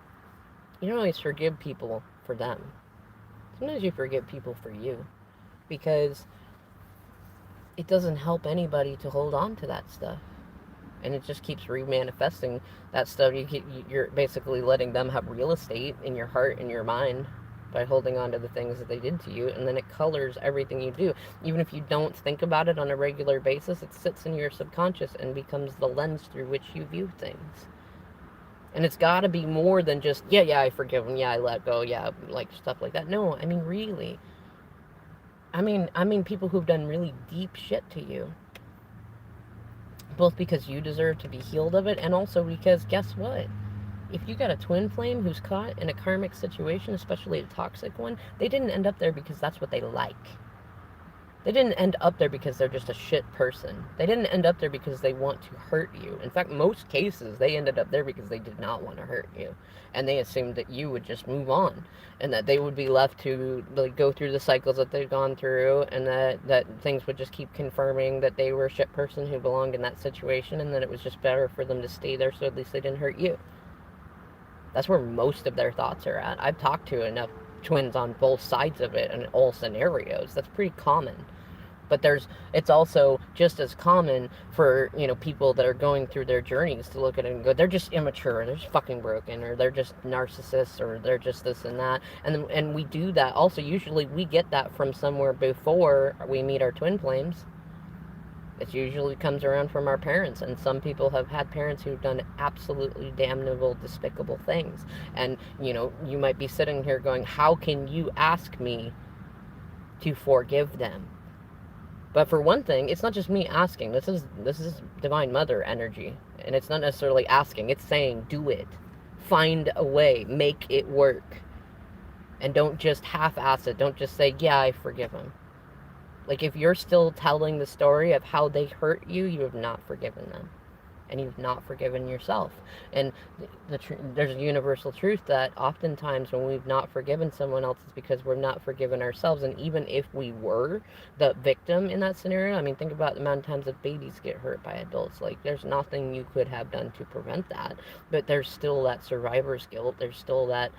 You don't always forgive people for them. Sometimes you forgive people for you because it doesn't help anybody to hold on to that stuff. And it just keeps remanifesting that stuff. You're basically letting them have real estate in your heart and your mind by holding on to the things that they did to you, and then it colors everything you do. Even if you don't think about it on a regular basis, it sits in your subconscious and becomes the lens through which you view things. And it's got to be more than just, yeah, I forgive them, yeah, I let go, yeah, like stuff like that. No, I mean, really. I mean people who've done really deep shit to you. Both because you deserve to be healed of it, and also because, guess what? If you got a twin flame who's caught in a karmic situation, especially a toxic one, they didn't end up there because that's what they like. They didn't end up there because they're just a shit person. They didn't end up there because they want to hurt you. In fact, most cases, they ended up there because they did not want to hurt you. And they assumed that you would just move on. And that they would be left to go through the cycles that they've gone through. And that things would just keep confirming that they were a shit person who belonged in that situation. And that it was just better for them to stay there so at least they didn't hurt you. That's where most of their thoughts are at. I've talked to enough twins on both sides of it in all scenarios. That's pretty common. But it's also just as common for, people that are going through their journeys to look at it and go, they're just immature, they're just fucking broken, or they're just narcissists, or they're just this and that. And we do that. Also, usually we get that from somewhere before we meet our twin flames. It usually comes around from our parents, and some people have had parents who've done absolutely damnable, despicable things. And, you might be sitting here going, how can you ask me to forgive them? But for one thing, it's not just me asking. This is Divine Mother energy. And it's not necessarily asking. It's saying, do it. Find a way. Make it work. And don't just half-ass it. Don't just say, yeah, I forgive them. Like, if you're still telling the story of how they hurt you, you have not forgiven them. And you've not forgiven yourself. And there's a universal truth that oftentimes when we've not forgiven someone else, it's because we're not forgiven ourselves. And even if we were the victim in that scenario, I mean, think about the amount of times that babies get hurt by adults. Like, there's nothing you could have done to prevent that. But there's still that survivor's guilt. There's still that,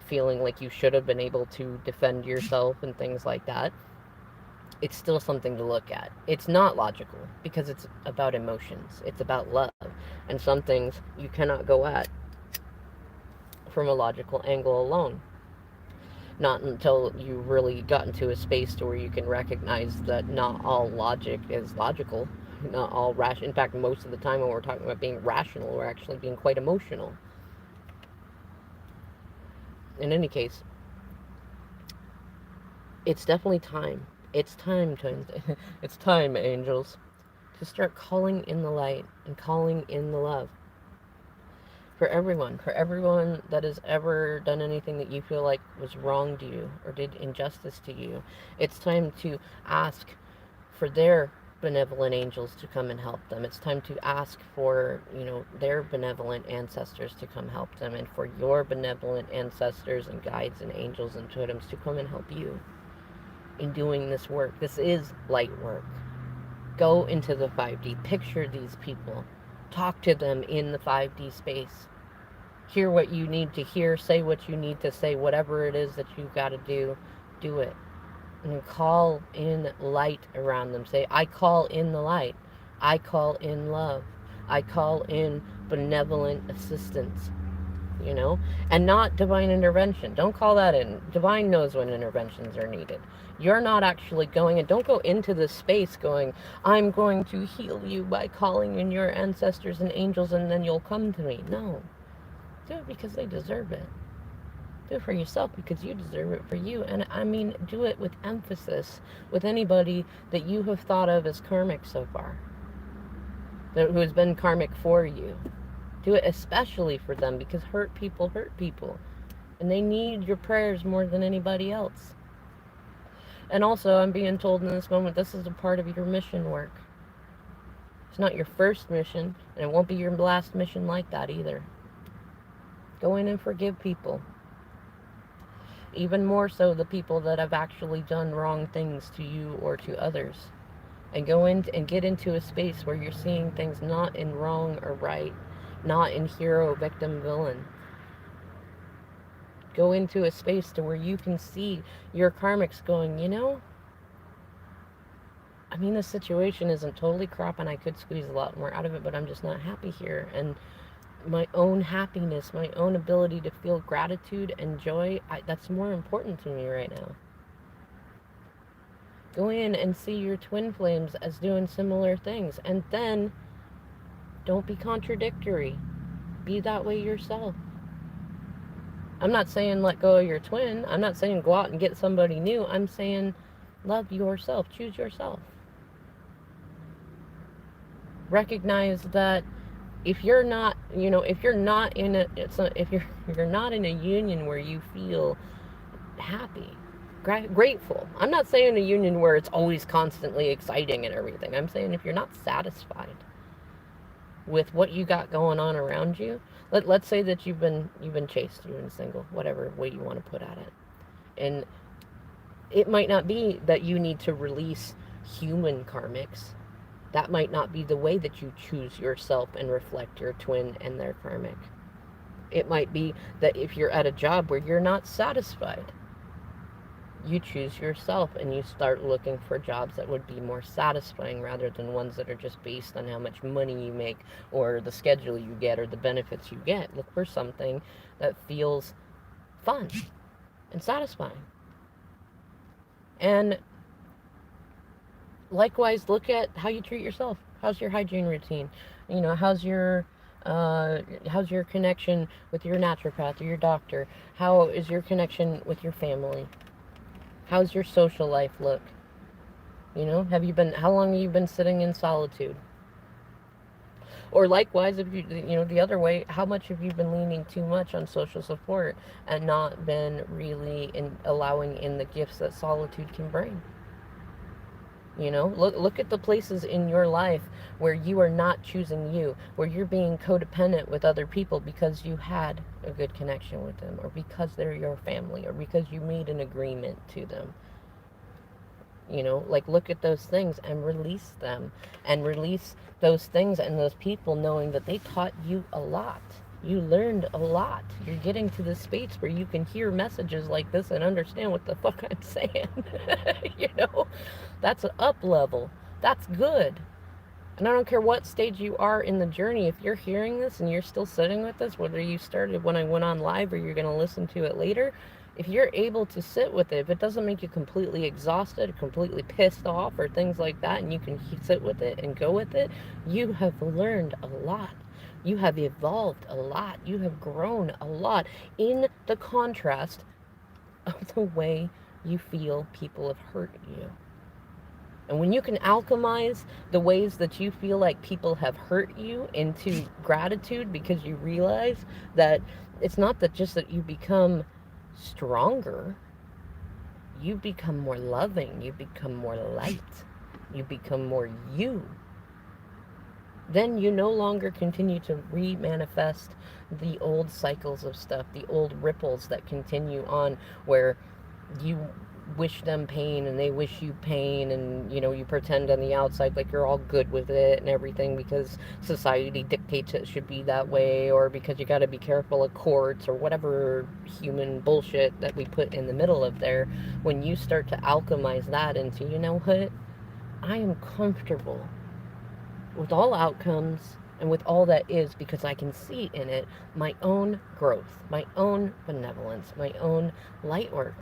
feeling like you should have been able to defend yourself and things like that. It's still something to look at. It's not logical because it's about emotions. It's about love. And some things you cannot go at from a logical angle alone. Not until you really got into a space to where you can recognize that not all logic is logical. Not all rational. In fact, most of the time when we're talking about being rational, we're actually being quite emotional. In any case, it's definitely time. It's time, twins. It's time, angels, to start calling in the light and calling in the love. For everyone that has ever done anything that you feel like was wrong to you or did injustice to you, it's time to ask for their benevolent angels to come and help them. It's time to ask for, their benevolent ancestors to come help them, and for your benevolent ancestors and guides and angels and totems to come and help you in doing this work. This is light work. Go into the 5D. Picture these people. Talk to them in the 5D space. Hear what you need to hear. Say what you need to say. Whatever it is that you've got to do, do it. And call in light around them. Say, I call in the light. I call in love. I call in benevolent assistance. And not divine intervention. Don't call that in. Divine knows when interventions are needed. You're not actually going, and don't go into this space going, I'm going to heal you by calling in your ancestors and angels and then you'll come to me. No. Do it because they deserve it. Do it for yourself because you deserve it for you. And I mean, do it with emphasis with anybody that you have thought of as karmic so far, who has been karmic for you. Do it especially for them, because hurt people, and they need your prayers more than anybody else. And also, I'm being told in this moment, this is a part of your mission work. It's not your first mission, and it won't be your last mission like that either. Go in and forgive people. Even more so the people that have actually done wrong things to you or to others. And go in and get into a space where you're seeing things not in wrong or right, not in hero, victim, villain. Go into a space to where you can see your karmics going, this situation isn't totally crap and I could squeeze a lot more out of it, but I'm just not happy here. And my own happiness, my own ability to feel gratitude and joy, that's more important to me right now. Go in and see your twin flames as doing similar things. And then, don't be contradictory. Be that way yourself. I'm not saying let go of your twin. I'm not saying go out and get somebody new. I'm saying love yourself. Choose yourself. Recognize that if you're not in a union where you feel happy, grateful. I'm not saying a union where it's always constantly exciting and everything. I'm saying if you're not satisfied with what you got going on around you, let's say that you've been chaste, you've been single, whatever way you want to put at it. And it might not be that you need to release human karmics. That might not be the way that you choose yourself and reflect your twin and their karmic. It might be that if you're at a job where you're not satisfied, you choose yourself and you start looking for jobs that would be more satisfying rather than ones that are just based on how much money you make or the schedule you get or the benefits you get. Look for something that feels fun and satisfying. And likewise, look at how you treat yourself. How's your hygiene routine? How's your connection with your naturopath or your doctor? How is your connection with your family? How's your social life look? How long have you been sitting in solitude? Or likewise, if the other way, how much have you been leaning too much on social support and not been really allowing in the gifts that solitude can bring? Look at the places in your life where you are not choosing you, where you're being codependent with other people because you had a good connection with them, or because they're your family, or because you made an agreement to them. Look at those things and release them, and release those things and those people knowing that they taught you a lot. You learned a lot. You're getting to the space where you can hear messages like this and understand what the fuck I'm saying. That's an up level. That's good. And I don't care what stage you are in the journey. If you're hearing this and you're still sitting with this, whether you started when I went on live or you're going to listen to it later, if you're able to sit with it, if it doesn't make you completely exhausted or completely pissed off or things like that, and you can sit with it and go with it, you have learned a lot. You have evolved a lot. You have grown a lot in the contrast of the way you feel people have hurt you. And when you can alchemize the ways that you feel like people have hurt you into gratitude, because you realize that it's not that just that you become stronger, you become more loving, you become more light, you become more you, then you no longer continue to re-manifest the old cycles of stuff, the old ripples that continue on, where you wish them pain and they wish you pain, and you pretend on the outside like you're all good with it and everything because society dictates it should be that way, or because you got to be careful of courts or whatever human bullshit that we put in the middle of there. When you start to alchemize that into, what, I am comfortable with all outcomes and with all that is, because I can see in it my own growth, my own benevolence, my own light work.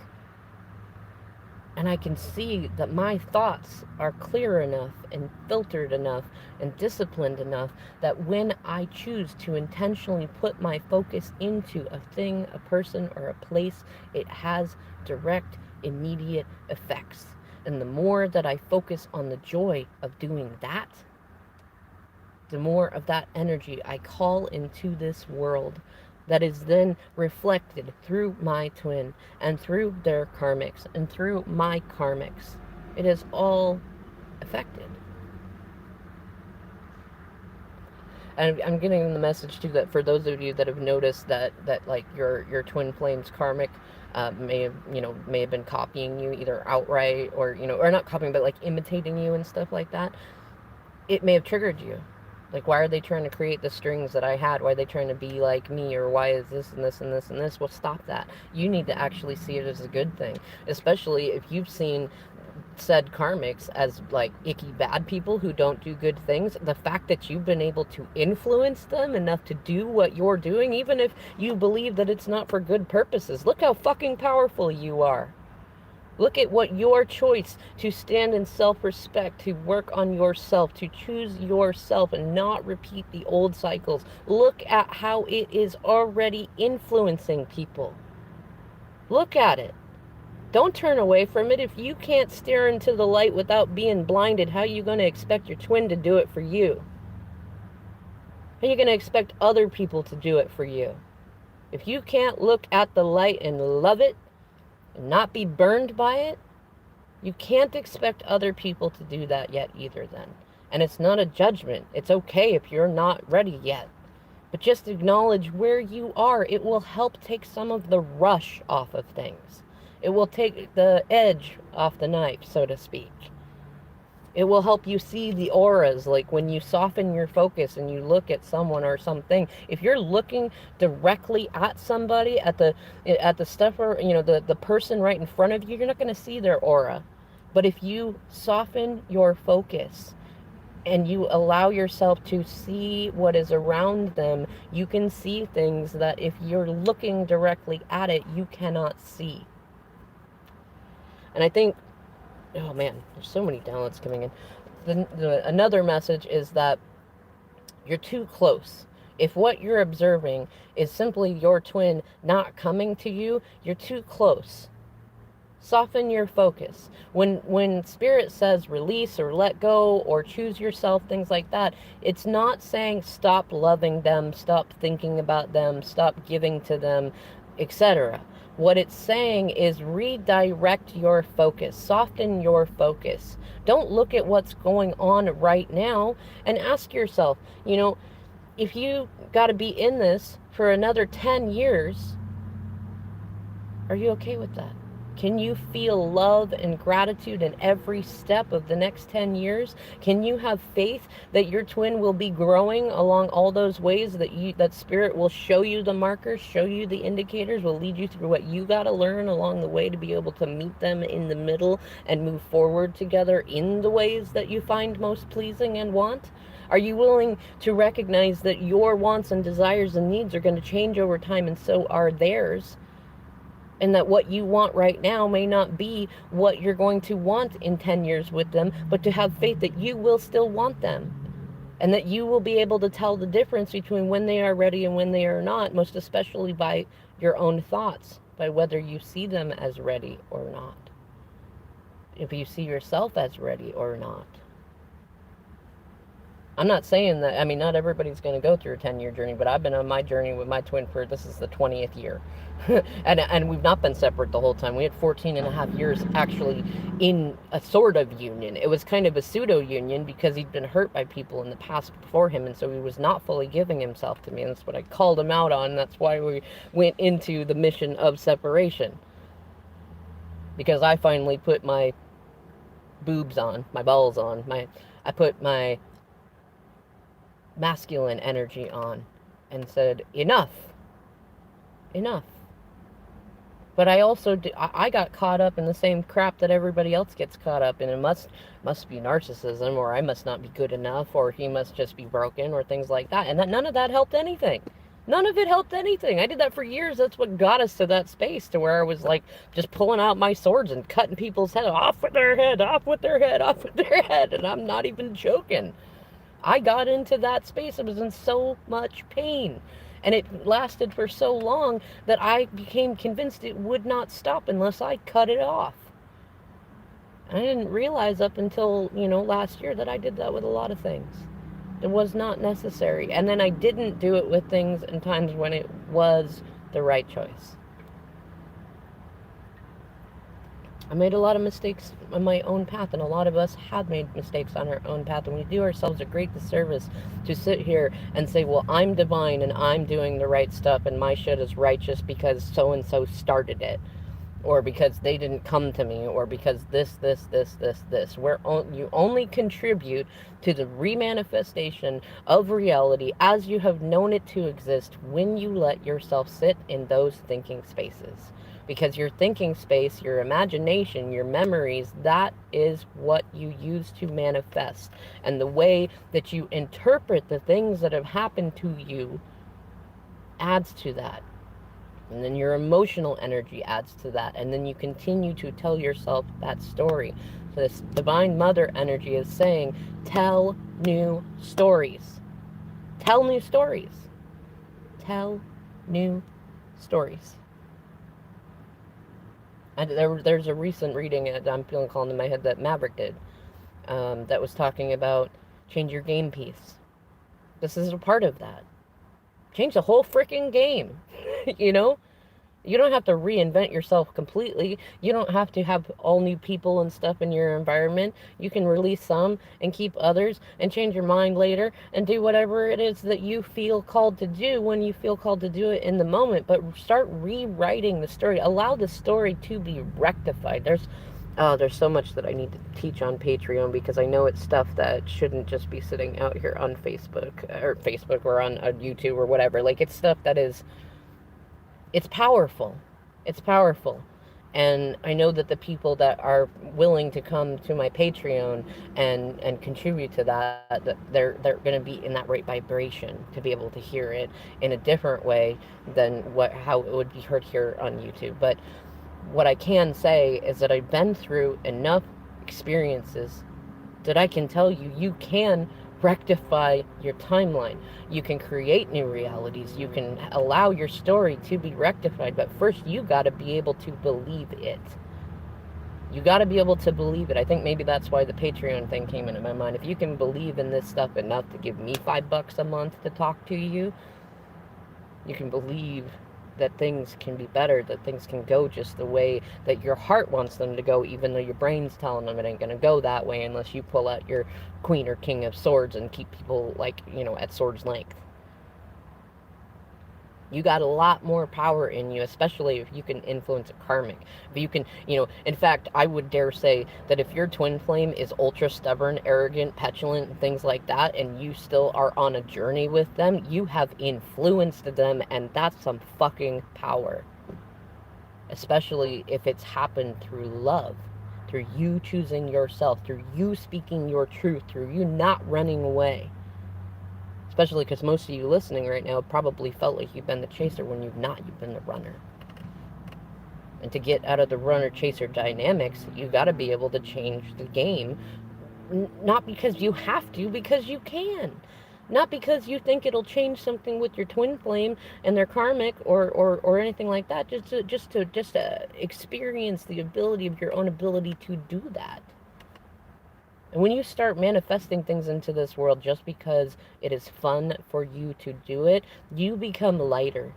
And I can see that my thoughts are clear enough and filtered enough and disciplined enough that when I choose to intentionally put my focus into a thing, a person, or a place, it has direct, immediate effects. And the more that I focus on the joy of doing that, the more of that energy I call into this world, that is then reflected through my twin and through their karmics and through my karmics. It is all affected. And I'm getting the message too that for those of you that have noticed that like your twin flame's karmic may have been copying you either outright, or or not copying, but like imitating you and stuff like that, it may have triggered you. Like, why are they trying to create the strings that I had? Why are they trying to be like me? Or why is this and this and this and this? Well, stop that. You need to actually see it as a good thing. Especially if you've seen said karmics as like icky bad people who don't do good things. The fact that you've been able to influence them enough to do what you're doing, even if you believe that it's not for good purposes. Look how fucking powerful you are. Look at what your choice to stand in self-respect, to work on yourself, to choose yourself and not repeat the old cycles. Look at how it is already influencing people. Look at it. Don't turn away from it. If you can't stare into the light without being blinded, how are you going to expect your twin to do it for you? How are you going to expect other people to do it for you? If you can't look at the light and love it, and not be burned by it, you can't expect other people to do that yet either then. And it's not a judgment. It's okay if you're not ready yet. But just acknowledge where you are. It will help take some of the rush off of things. It will take the edge off the knife, so to speak. It will help you see the auras, like when you soften your focus and you look at someone or something. If you're looking directly at somebody, at the stuff, or the person right in front of you, you're not going to see their aura. But if you soften your focus and you allow yourself to see what is around them, you can see things that if you're looking directly at it, you cannot see. And I think, oh man, there's so many downloads coming in. Another message is that you're too close. If what you're observing is simply your twin not coming to you, you're too close. Soften your focus. When spirit says release or let go or choose yourself, things like that, it's not saying stop loving them, stop thinking about them, stop giving to them, etc. What it's saying is redirect your focus, soften your focus. Don't look at what's going on right now and ask yourself, if you got to be in this for another 10 years, are you okay with that? Can you feel love and gratitude in every step of the next 10 years? Can you have faith that your twin will be growing along all those ways, that spirit will show you the markers, show you the indicators, will lead you through what you got to learn along the way to be able to meet them in the middle and move forward together in the ways that you find most pleasing and want? Are you willing to recognize that your wants and desires and needs are going to change over time, and so are theirs? And that what you want right now may not be what you're going to want in 10 years with them, but to have faith that you will still want them. And that you will be able to tell the difference between when they are ready and when they are not, most especially by your own thoughts, by whether you see them as ready or not. If you see yourself as ready or not. I'm not saying that, I mean, not everybody's going to go through a 10-year journey, but I've been on my journey with my twin for, this is the 20th year. And we've not been separate the whole time. We had 14 and a half years actually in a sort of union. It was kind of a pseudo union because he'd been hurt by people in the past before him, and so he was not fully giving himself to me, and that's what I called him out on. That's why we went into the mission of separation, because I finally put my boobs on, my balls on, I put my masculine energy on and said, enough, enough. But I also I got caught up in the same crap that everybody else gets caught up in. It must be narcissism, or I must not be good enough, or he must just be broken, or things like that. And none of that helped anything. None of it helped anything. I did that for years. That's what got us to that space, to where I was like just pulling out my swords and cutting people's head off with their head, off with their head, off with their head. And I'm not even joking. I got into that space. I was in so much pain. And it lasted for so long that I became convinced it would not stop unless I cut it off. And I didn't realize up until, last year that I did that with a lot of things. It was not necessary. And then I didn't do it with things in times when it was the right choice. I made a lot of mistakes on my own path, and a lot of us have made mistakes on our own path, and we do ourselves a great disservice to sit here and say, well, I'm divine and I'm doing the right stuff and my shit is righteous because so-and-so started it, or because they didn't come to me, or because this. You only contribute to the remanifestation of reality as you have known it to exist when you let yourself sit in those thinking spaces. Because your thinking space, your imagination, your memories, that is what you use to manifest. And the way that you interpret the things that have happened to you adds to that. And then your emotional energy adds to that. And then you continue to tell yourself that story. So this Divine Mother energy is saying, tell new stories. Tell new stories. Tell new stories. And there's a recent reading that I'm feeling calling in my head that Maverick did, that was talking about change your game piece. This is a part of that. Change the whole freaking game. You don't have to reinvent yourself completely. You don't have to have all new people and stuff in your environment. You can release some and keep others and change your mind later and do whatever it is that you feel called to do when you feel called to do it in the moment. But start rewriting the story. Allow the story to be rectified. There's so much that I need to teach on Patreon, because I know it's stuff that shouldn't just be sitting out here on Facebook or on YouTube or whatever. Like, it's stuff that is... It's powerful. It's powerful. And I know that the people that are willing to come to my Patreon and contribute to that they're going to be in that right vibration to be able to hear it in a different way than how it would be heard here on YouTube. But what I can say is that I've been through enough experiences that I can tell you can rectify your timeline. You can create new realities. You can allow your story to be rectified. But first, you got to be able to believe it. You got to be able to believe it. I think maybe that's why the Patreon thing came into my mind. If you can believe in this stuff enough to give me $5 a month to talk to you, you can believe that things can be better, that things can go just the way that your heart wants them to go, even though your brain's telling them it ain't gonna go that way unless you pull out your Queen or King of Swords and keep people, at sword's length. You got a lot more power in you, especially if you can influence a karmic. If you can, in fact, I would dare say that if your twin flame is ultra stubborn, arrogant, petulant, and things like that, and you still are on a journey with them, you have influenced them, and that's some fucking power. Especially if it's happened through love, through you choosing yourself, through you speaking your truth, through you not running away. Especially because most of you listening right now probably felt like you've been the chaser when you've not. You've been the runner. And to get out of the runner-chaser dynamics, you got to be able to change the game. Not because you have to, because you can. Not because you think it'll change something with your twin flame and their karmic or anything like that. Just to experience the ability of your own ability to do that. And when you start manifesting things into this world just because it is fun for you to do it, you become lighter.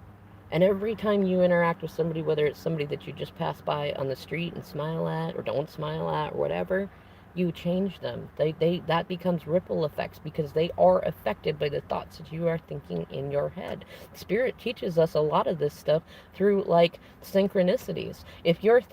And every time you interact with somebody, whether it's somebody that you just pass by on the street and smile at or don't smile at or whatever, you change them. That becomes ripple effects because they are affected by the thoughts that you are thinking in your head. Spirit teaches us a lot of this stuff through like synchronicities. If you're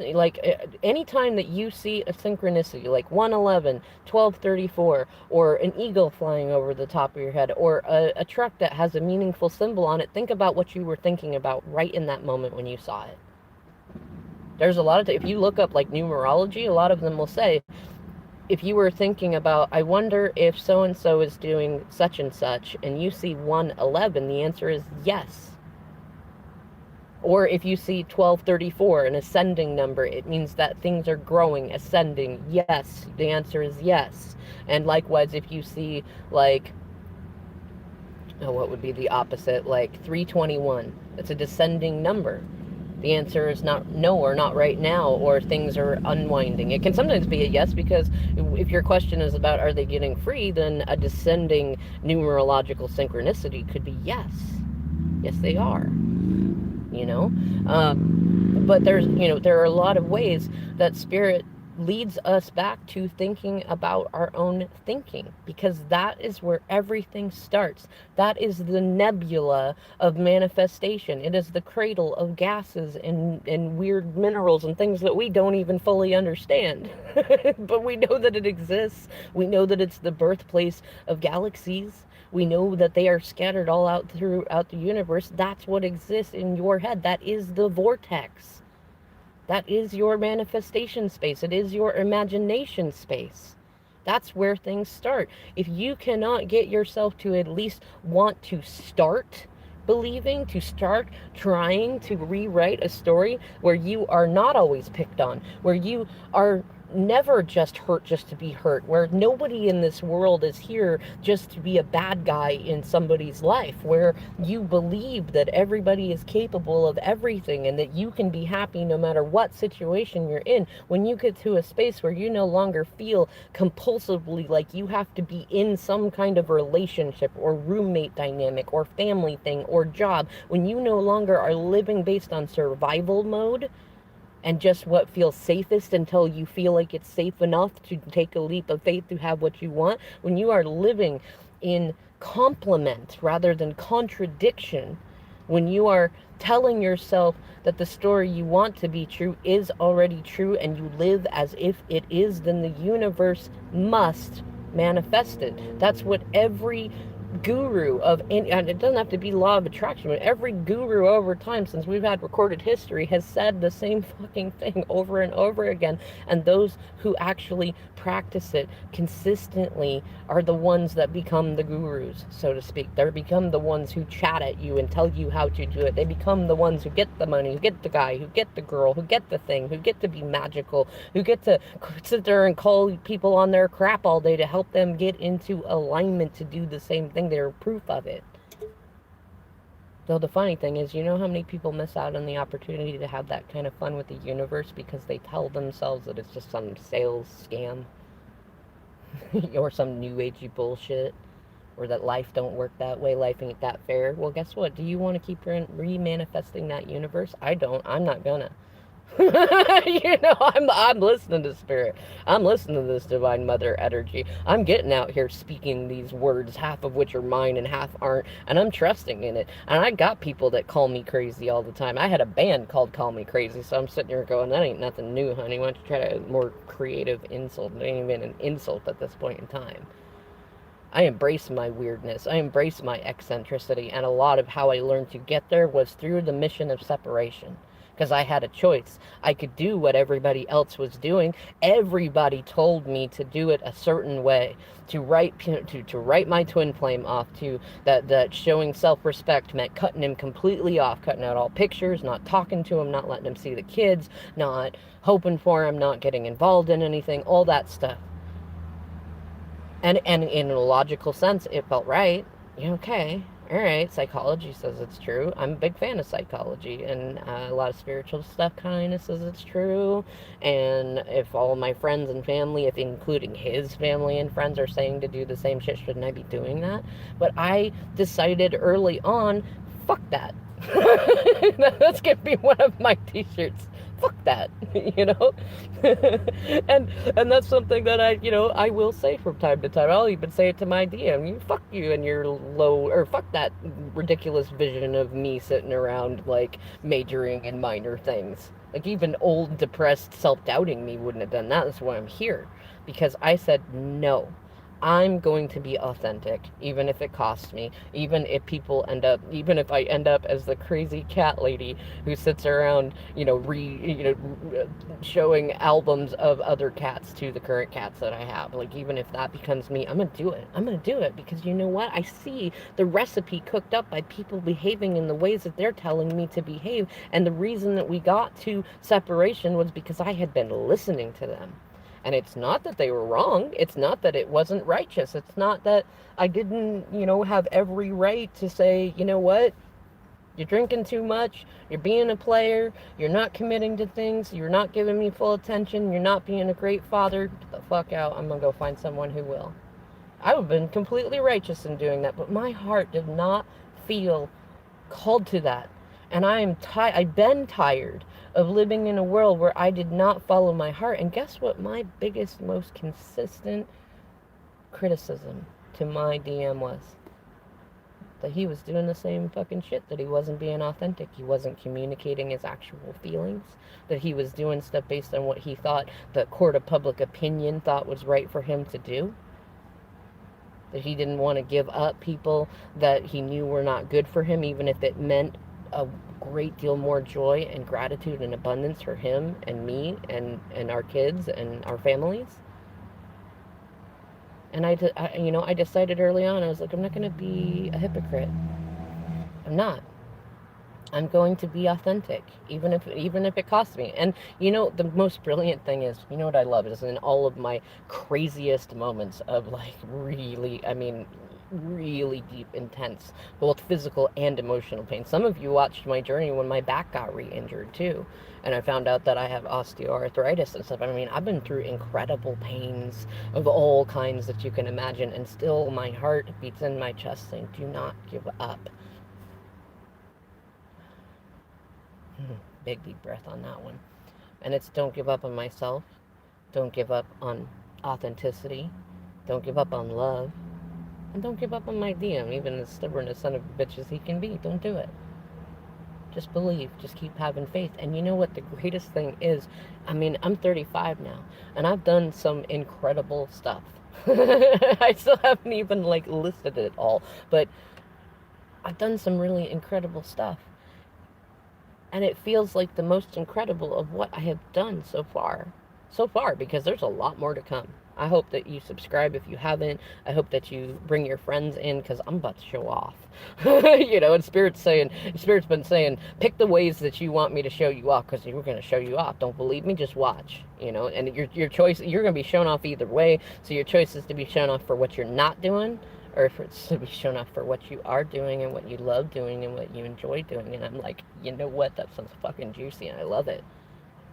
anytime that you see a synchronicity like 111, 1234, or an eagle flying over the top of your head, or a truck that has a meaningful symbol on it, think about what you were thinking about right in that moment when you saw it. There's a lot of, if you look up like numerology, a lot of them will say, if you were thinking about, I wonder if so and so is doing such and such, and you see 111, the answer is yes. Or if you see 1234, an ascending number, it means that things are growing, ascending. Yes, the answer is yes. And likewise, if you see like, oh, what would be the opposite? Like 321, it's a descending number. The answer is not no, or not right now, or things are unwinding. It can sometimes be a yes, because if your question is about are they getting free, then a descending numerological synchronicity could be yes. Yes, they are. You know? But there are a lot of ways that spirit leads us back to thinking about our own thinking, because that is where everything starts. That is the nebula of manifestation. It is the cradle of gases and weird minerals and things that we don't even fully understand. But we know that it exists. We know that it's the birthplace of galaxies. We know that they are scattered all out throughout the universe. That's what exists in your head. That is the vortex. That is your manifestation space. It is your imagination space. That's where things start. If you cannot get yourself to at least want to start believing, to start trying to rewrite a story where you are not always picked on, where you are never just hurt just to be hurt, where nobody in this world is here just to be a bad guy in somebody's life, where you believe that everybody is capable of everything and that you can be happy no matter what situation you're in. When you get to a space where you no longer feel compulsively like you have to be in some kind of relationship or roommate dynamic or family thing or job, when you no longer are living based on survival mode and just what feels safest until you feel like it's safe enough to take a leap of faith to have what you want, when you are living in complement rather than contradiction, when you are telling yourself that the story you want to be true is already true and you live as if it is, then the universe must manifest it. That's what every guru of, and it doesn't have to be law of attraction, but every guru over time since we've had recorded history has said the same fucking thing over and over again. And those who actually practice it consistently are the ones that become the gurus, so to speak. They become the ones who chat at you and tell you how to do it. They become the ones who get the money, who get the guy, who get the girl, who get the thing, who get to be magical, who get to sit there and call people on their crap all day to help them get into alignment to do the same thing. They're proof of it. Though the funny thing is, you know how many people miss out on the opportunity to have that kind of fun with the universe because they tell themselves that it's just some sales scam or some new agey bullshit, or that life don't work that way, life ain't that fair. Well, guess what? Do you want to keep re-manifesting that universe? I don't. I'm not gonna. I'm listening to spirit. I'm listening to this divine mother energy. I'm getting out here speaking these words, half of which are mine and half aren't, and I'm trusting in it. And I got people that call me crazy all the time. I had a band called Call Me Crazy, so I'm sitting here going, that ain't nothing new, honey. Why don't you try a more creative insult? It ain't even an insult at this point in time. I embrace my weirdness. I embrace my eccentricity, and a lot of how I learned to get there was through the mission of separation. Because I had a choice. I could do what everybody else was doing. Everybody told me to do it a certain way. To write my twin flame off. That showing self-respect meant cutting him completely off, cutting out all pictures, not talking to him, not letting him see the kids, not hoping for him, not getting involved in anything, all that stuff. And in a logical sense, it felt right. Okay, all right, psychology says it's true. I'm a big fan of psychology, and a lot of spiritual stuff kind of says it's true. And if all my friends and family, if including his family and friends, are saying to do the same shit, shouldn't I be doing that? But I decided early on, fuck that. That's gonna be one of my t-shirts. Fuck that, you know. And that's something that I will say from time to time. I'll even say it to my DM. You fuck you and your low, or fuck that ridiculous vision of me sitting around like majoring in minor things. Like even old, depressed, self-doubting me wouldn't have done that. That's why I'm here, because I said no. I'm going to be authentic, even if it costs me, even if I end up as the crazy cat lady who sits around, showing albums of other cats to the current cats that I have. Like, even if that becomes me, I'm gonna do it. I'm gonna do it because you know what? I see the recipe cooked up by people behaving in the ways that they're telling me to behave. And the reason that we got to separation was because I had been listening to them. And it's not that they were wrong. It's not that it wasn't righteous. It's not that I didn't, have every right to say, you know what? You're drinking too much. You're being a player. You're not committing to things. You're not giving me full attention. You're not being a great father. Get the fuck out. I'm going to go find someone who will. I would have been completely righteous in doing that, but my heart did not feel called to that. And I've been tired of living in a world where I did not follow my heart. And guess what? My biggest, most consistent criticism to my DM was that he was doing the same fucking shit, that he wasn't being authentic, he wasn't communicating his actual feelings, that he was doing stuff based on what he thought the court of public opinion thought was right for him to do, that he didn't want to give up people that he knew were not good for him, even if it meant a great deal more joy and gratitude and abundance for him and me and our kids and our families. And I decided early on, I was like, I'm not going to be a hypocrite. I'm not. I'm going to be authentic, even if it costs me. And the most brilliant thing is, what I love is in all of my craziest moments of like really deep, intense, both physical and emotional pain. Some of you watched my journey when my back got re-injured too, and I found out that I have osteoarthritis and stuff. I've been through incredible pains of all kinds that you can imagine, and still my heart beats in my chest saying, do not give up. Big deep breath on that one. And it's don't give up on myself. Don't give up on authenticity. Don't give up on love. And don't give up on my DM, even as stubborn a son of a bitch as he can be. Don't do it. Just believe. Just keep having faith. And you know what the greatest thing is? I'm 35 now, and I've done some incredible stuff. I still haven't even, listed it all, but I've done some really incredible stuff. And it feels like the most incredible of what I have done so far. So far, because there's a lot more to come. I hope that you subscribe if you haven't. I hope that you bring your friends in, because I'm about to show off. And Spirit's been saying, pick the ways that you want me to show you off, because we're going to show you off. Don't believe me? Just watch. And your choice, you're going to be shown off either way. So your choice is to be shown off for what you're not doing, or if it's to be shown off for what you are doing and what you love doing and what you enjoy doing. And I'm like, you know what? That sounds fucking juicy, and I love it.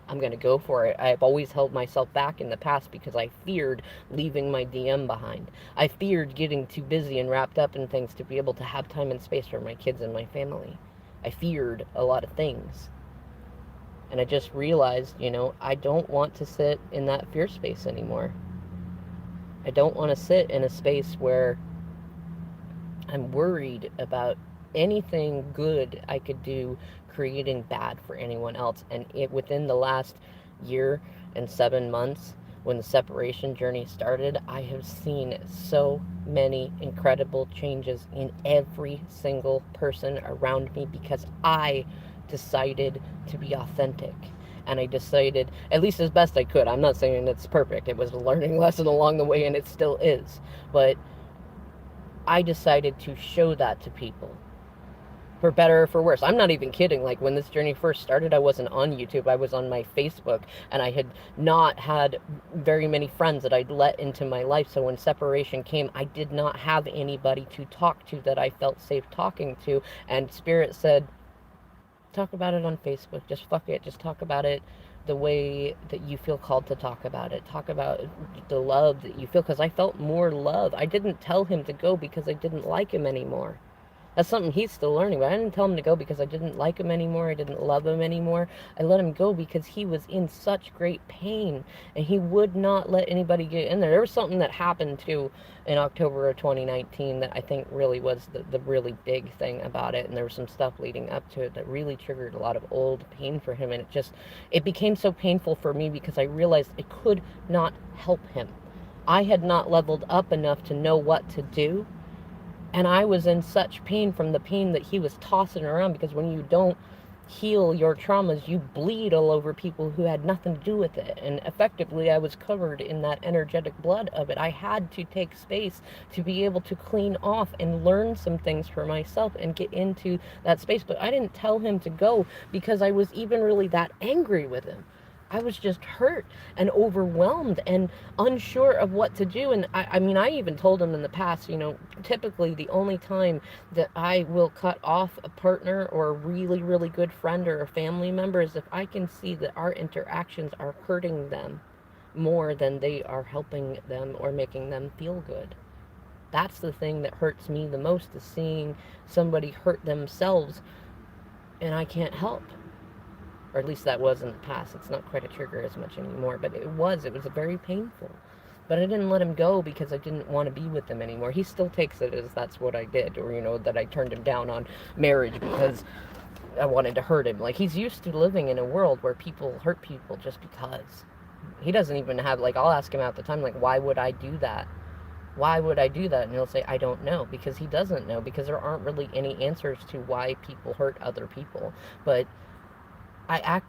I'm going to go for it. I've always held myself back in the past because I feared leaving my DM behind. I feared getting too busy and wrapped up in things to be able to have time and space for my kids and my family. I feared a lot of things. And I just realized, I don't want to sit in that fear space anymore. I don't want to sit in a space where I'm worried about anything good I could do creating bad for anyone else. And within the last year and 7 months, when the separation journey started, I have seen so many incredible changes in every single person around me, because I decided to be authentic. And I decided, at least as best I could, I'm not saying it's perfect, it was a learning lesson along the way, and it still is, but I decided to show that to people. For better or for worse. I'm not even kidding. Like when this journey first started, I wasn't on YouTube. I was on my Facebook, and I had not had very many friends that I'd let into my life. So when separation came, I did not have anybody to talk to that I felt safe talking to. And Spirit said, talk about it on Facebook. Just fuck it. Just talk about it the way that you feel called to talk about it. Talk about the love that you feel. Because I felt more love. I didn't tell him to go because I didn't like him anymore. That's something he's still learning. But I didn't tell him to go because I didn't like him anymore. I didn't love him anymore. I let him go because he was in such great pain and he would not let anybody get in there. There was something that happened too in October of 2019 that I think really was the really big thing about it. And there was some stuff leading up to it that really triggered a lot of old pain for him. And it became so painful for me because I realized I could not help him. I had not leveled up enough to know what to do, and I was in such pain from the pain that he was tossing around, because when you don't heal your traumas, you bleed all over people who had nothing to do with it. And effectively, I was covered in that energetic blood of it. I had to take space to be able to clean off and learn some things for myself and get into that space. But I didn't tell him to go because I was even really that angry with him. I was just hurt and overwhelmed and unsure of what to do. And I mean, I even told him in the past, typically the only time that I will cut off a partner or a really, really good friend or a family member is if I can see that our interactions are hurting them more than they are helping them or making them feel good. That's the thing that hurts me the most, is seeing somebody hurt themselves and I can't help. Or at least that was in the past. It's not quite a trigger as much anymore, but it was very painful. But I didn't let him go because I didn't want to be with him anymore. He still takes it as that's what I did, or that I turned him down on marriage because I wanted to hurt him. Like, he's used to living in a world where people hurt people just because. He doesn't even have, like, I'll ask him at the time, like, why would I do that? Why would I do that? And he'll say, I don't know, because he doesn't know, because there aren't really any answers to why people hurt other people. But I acted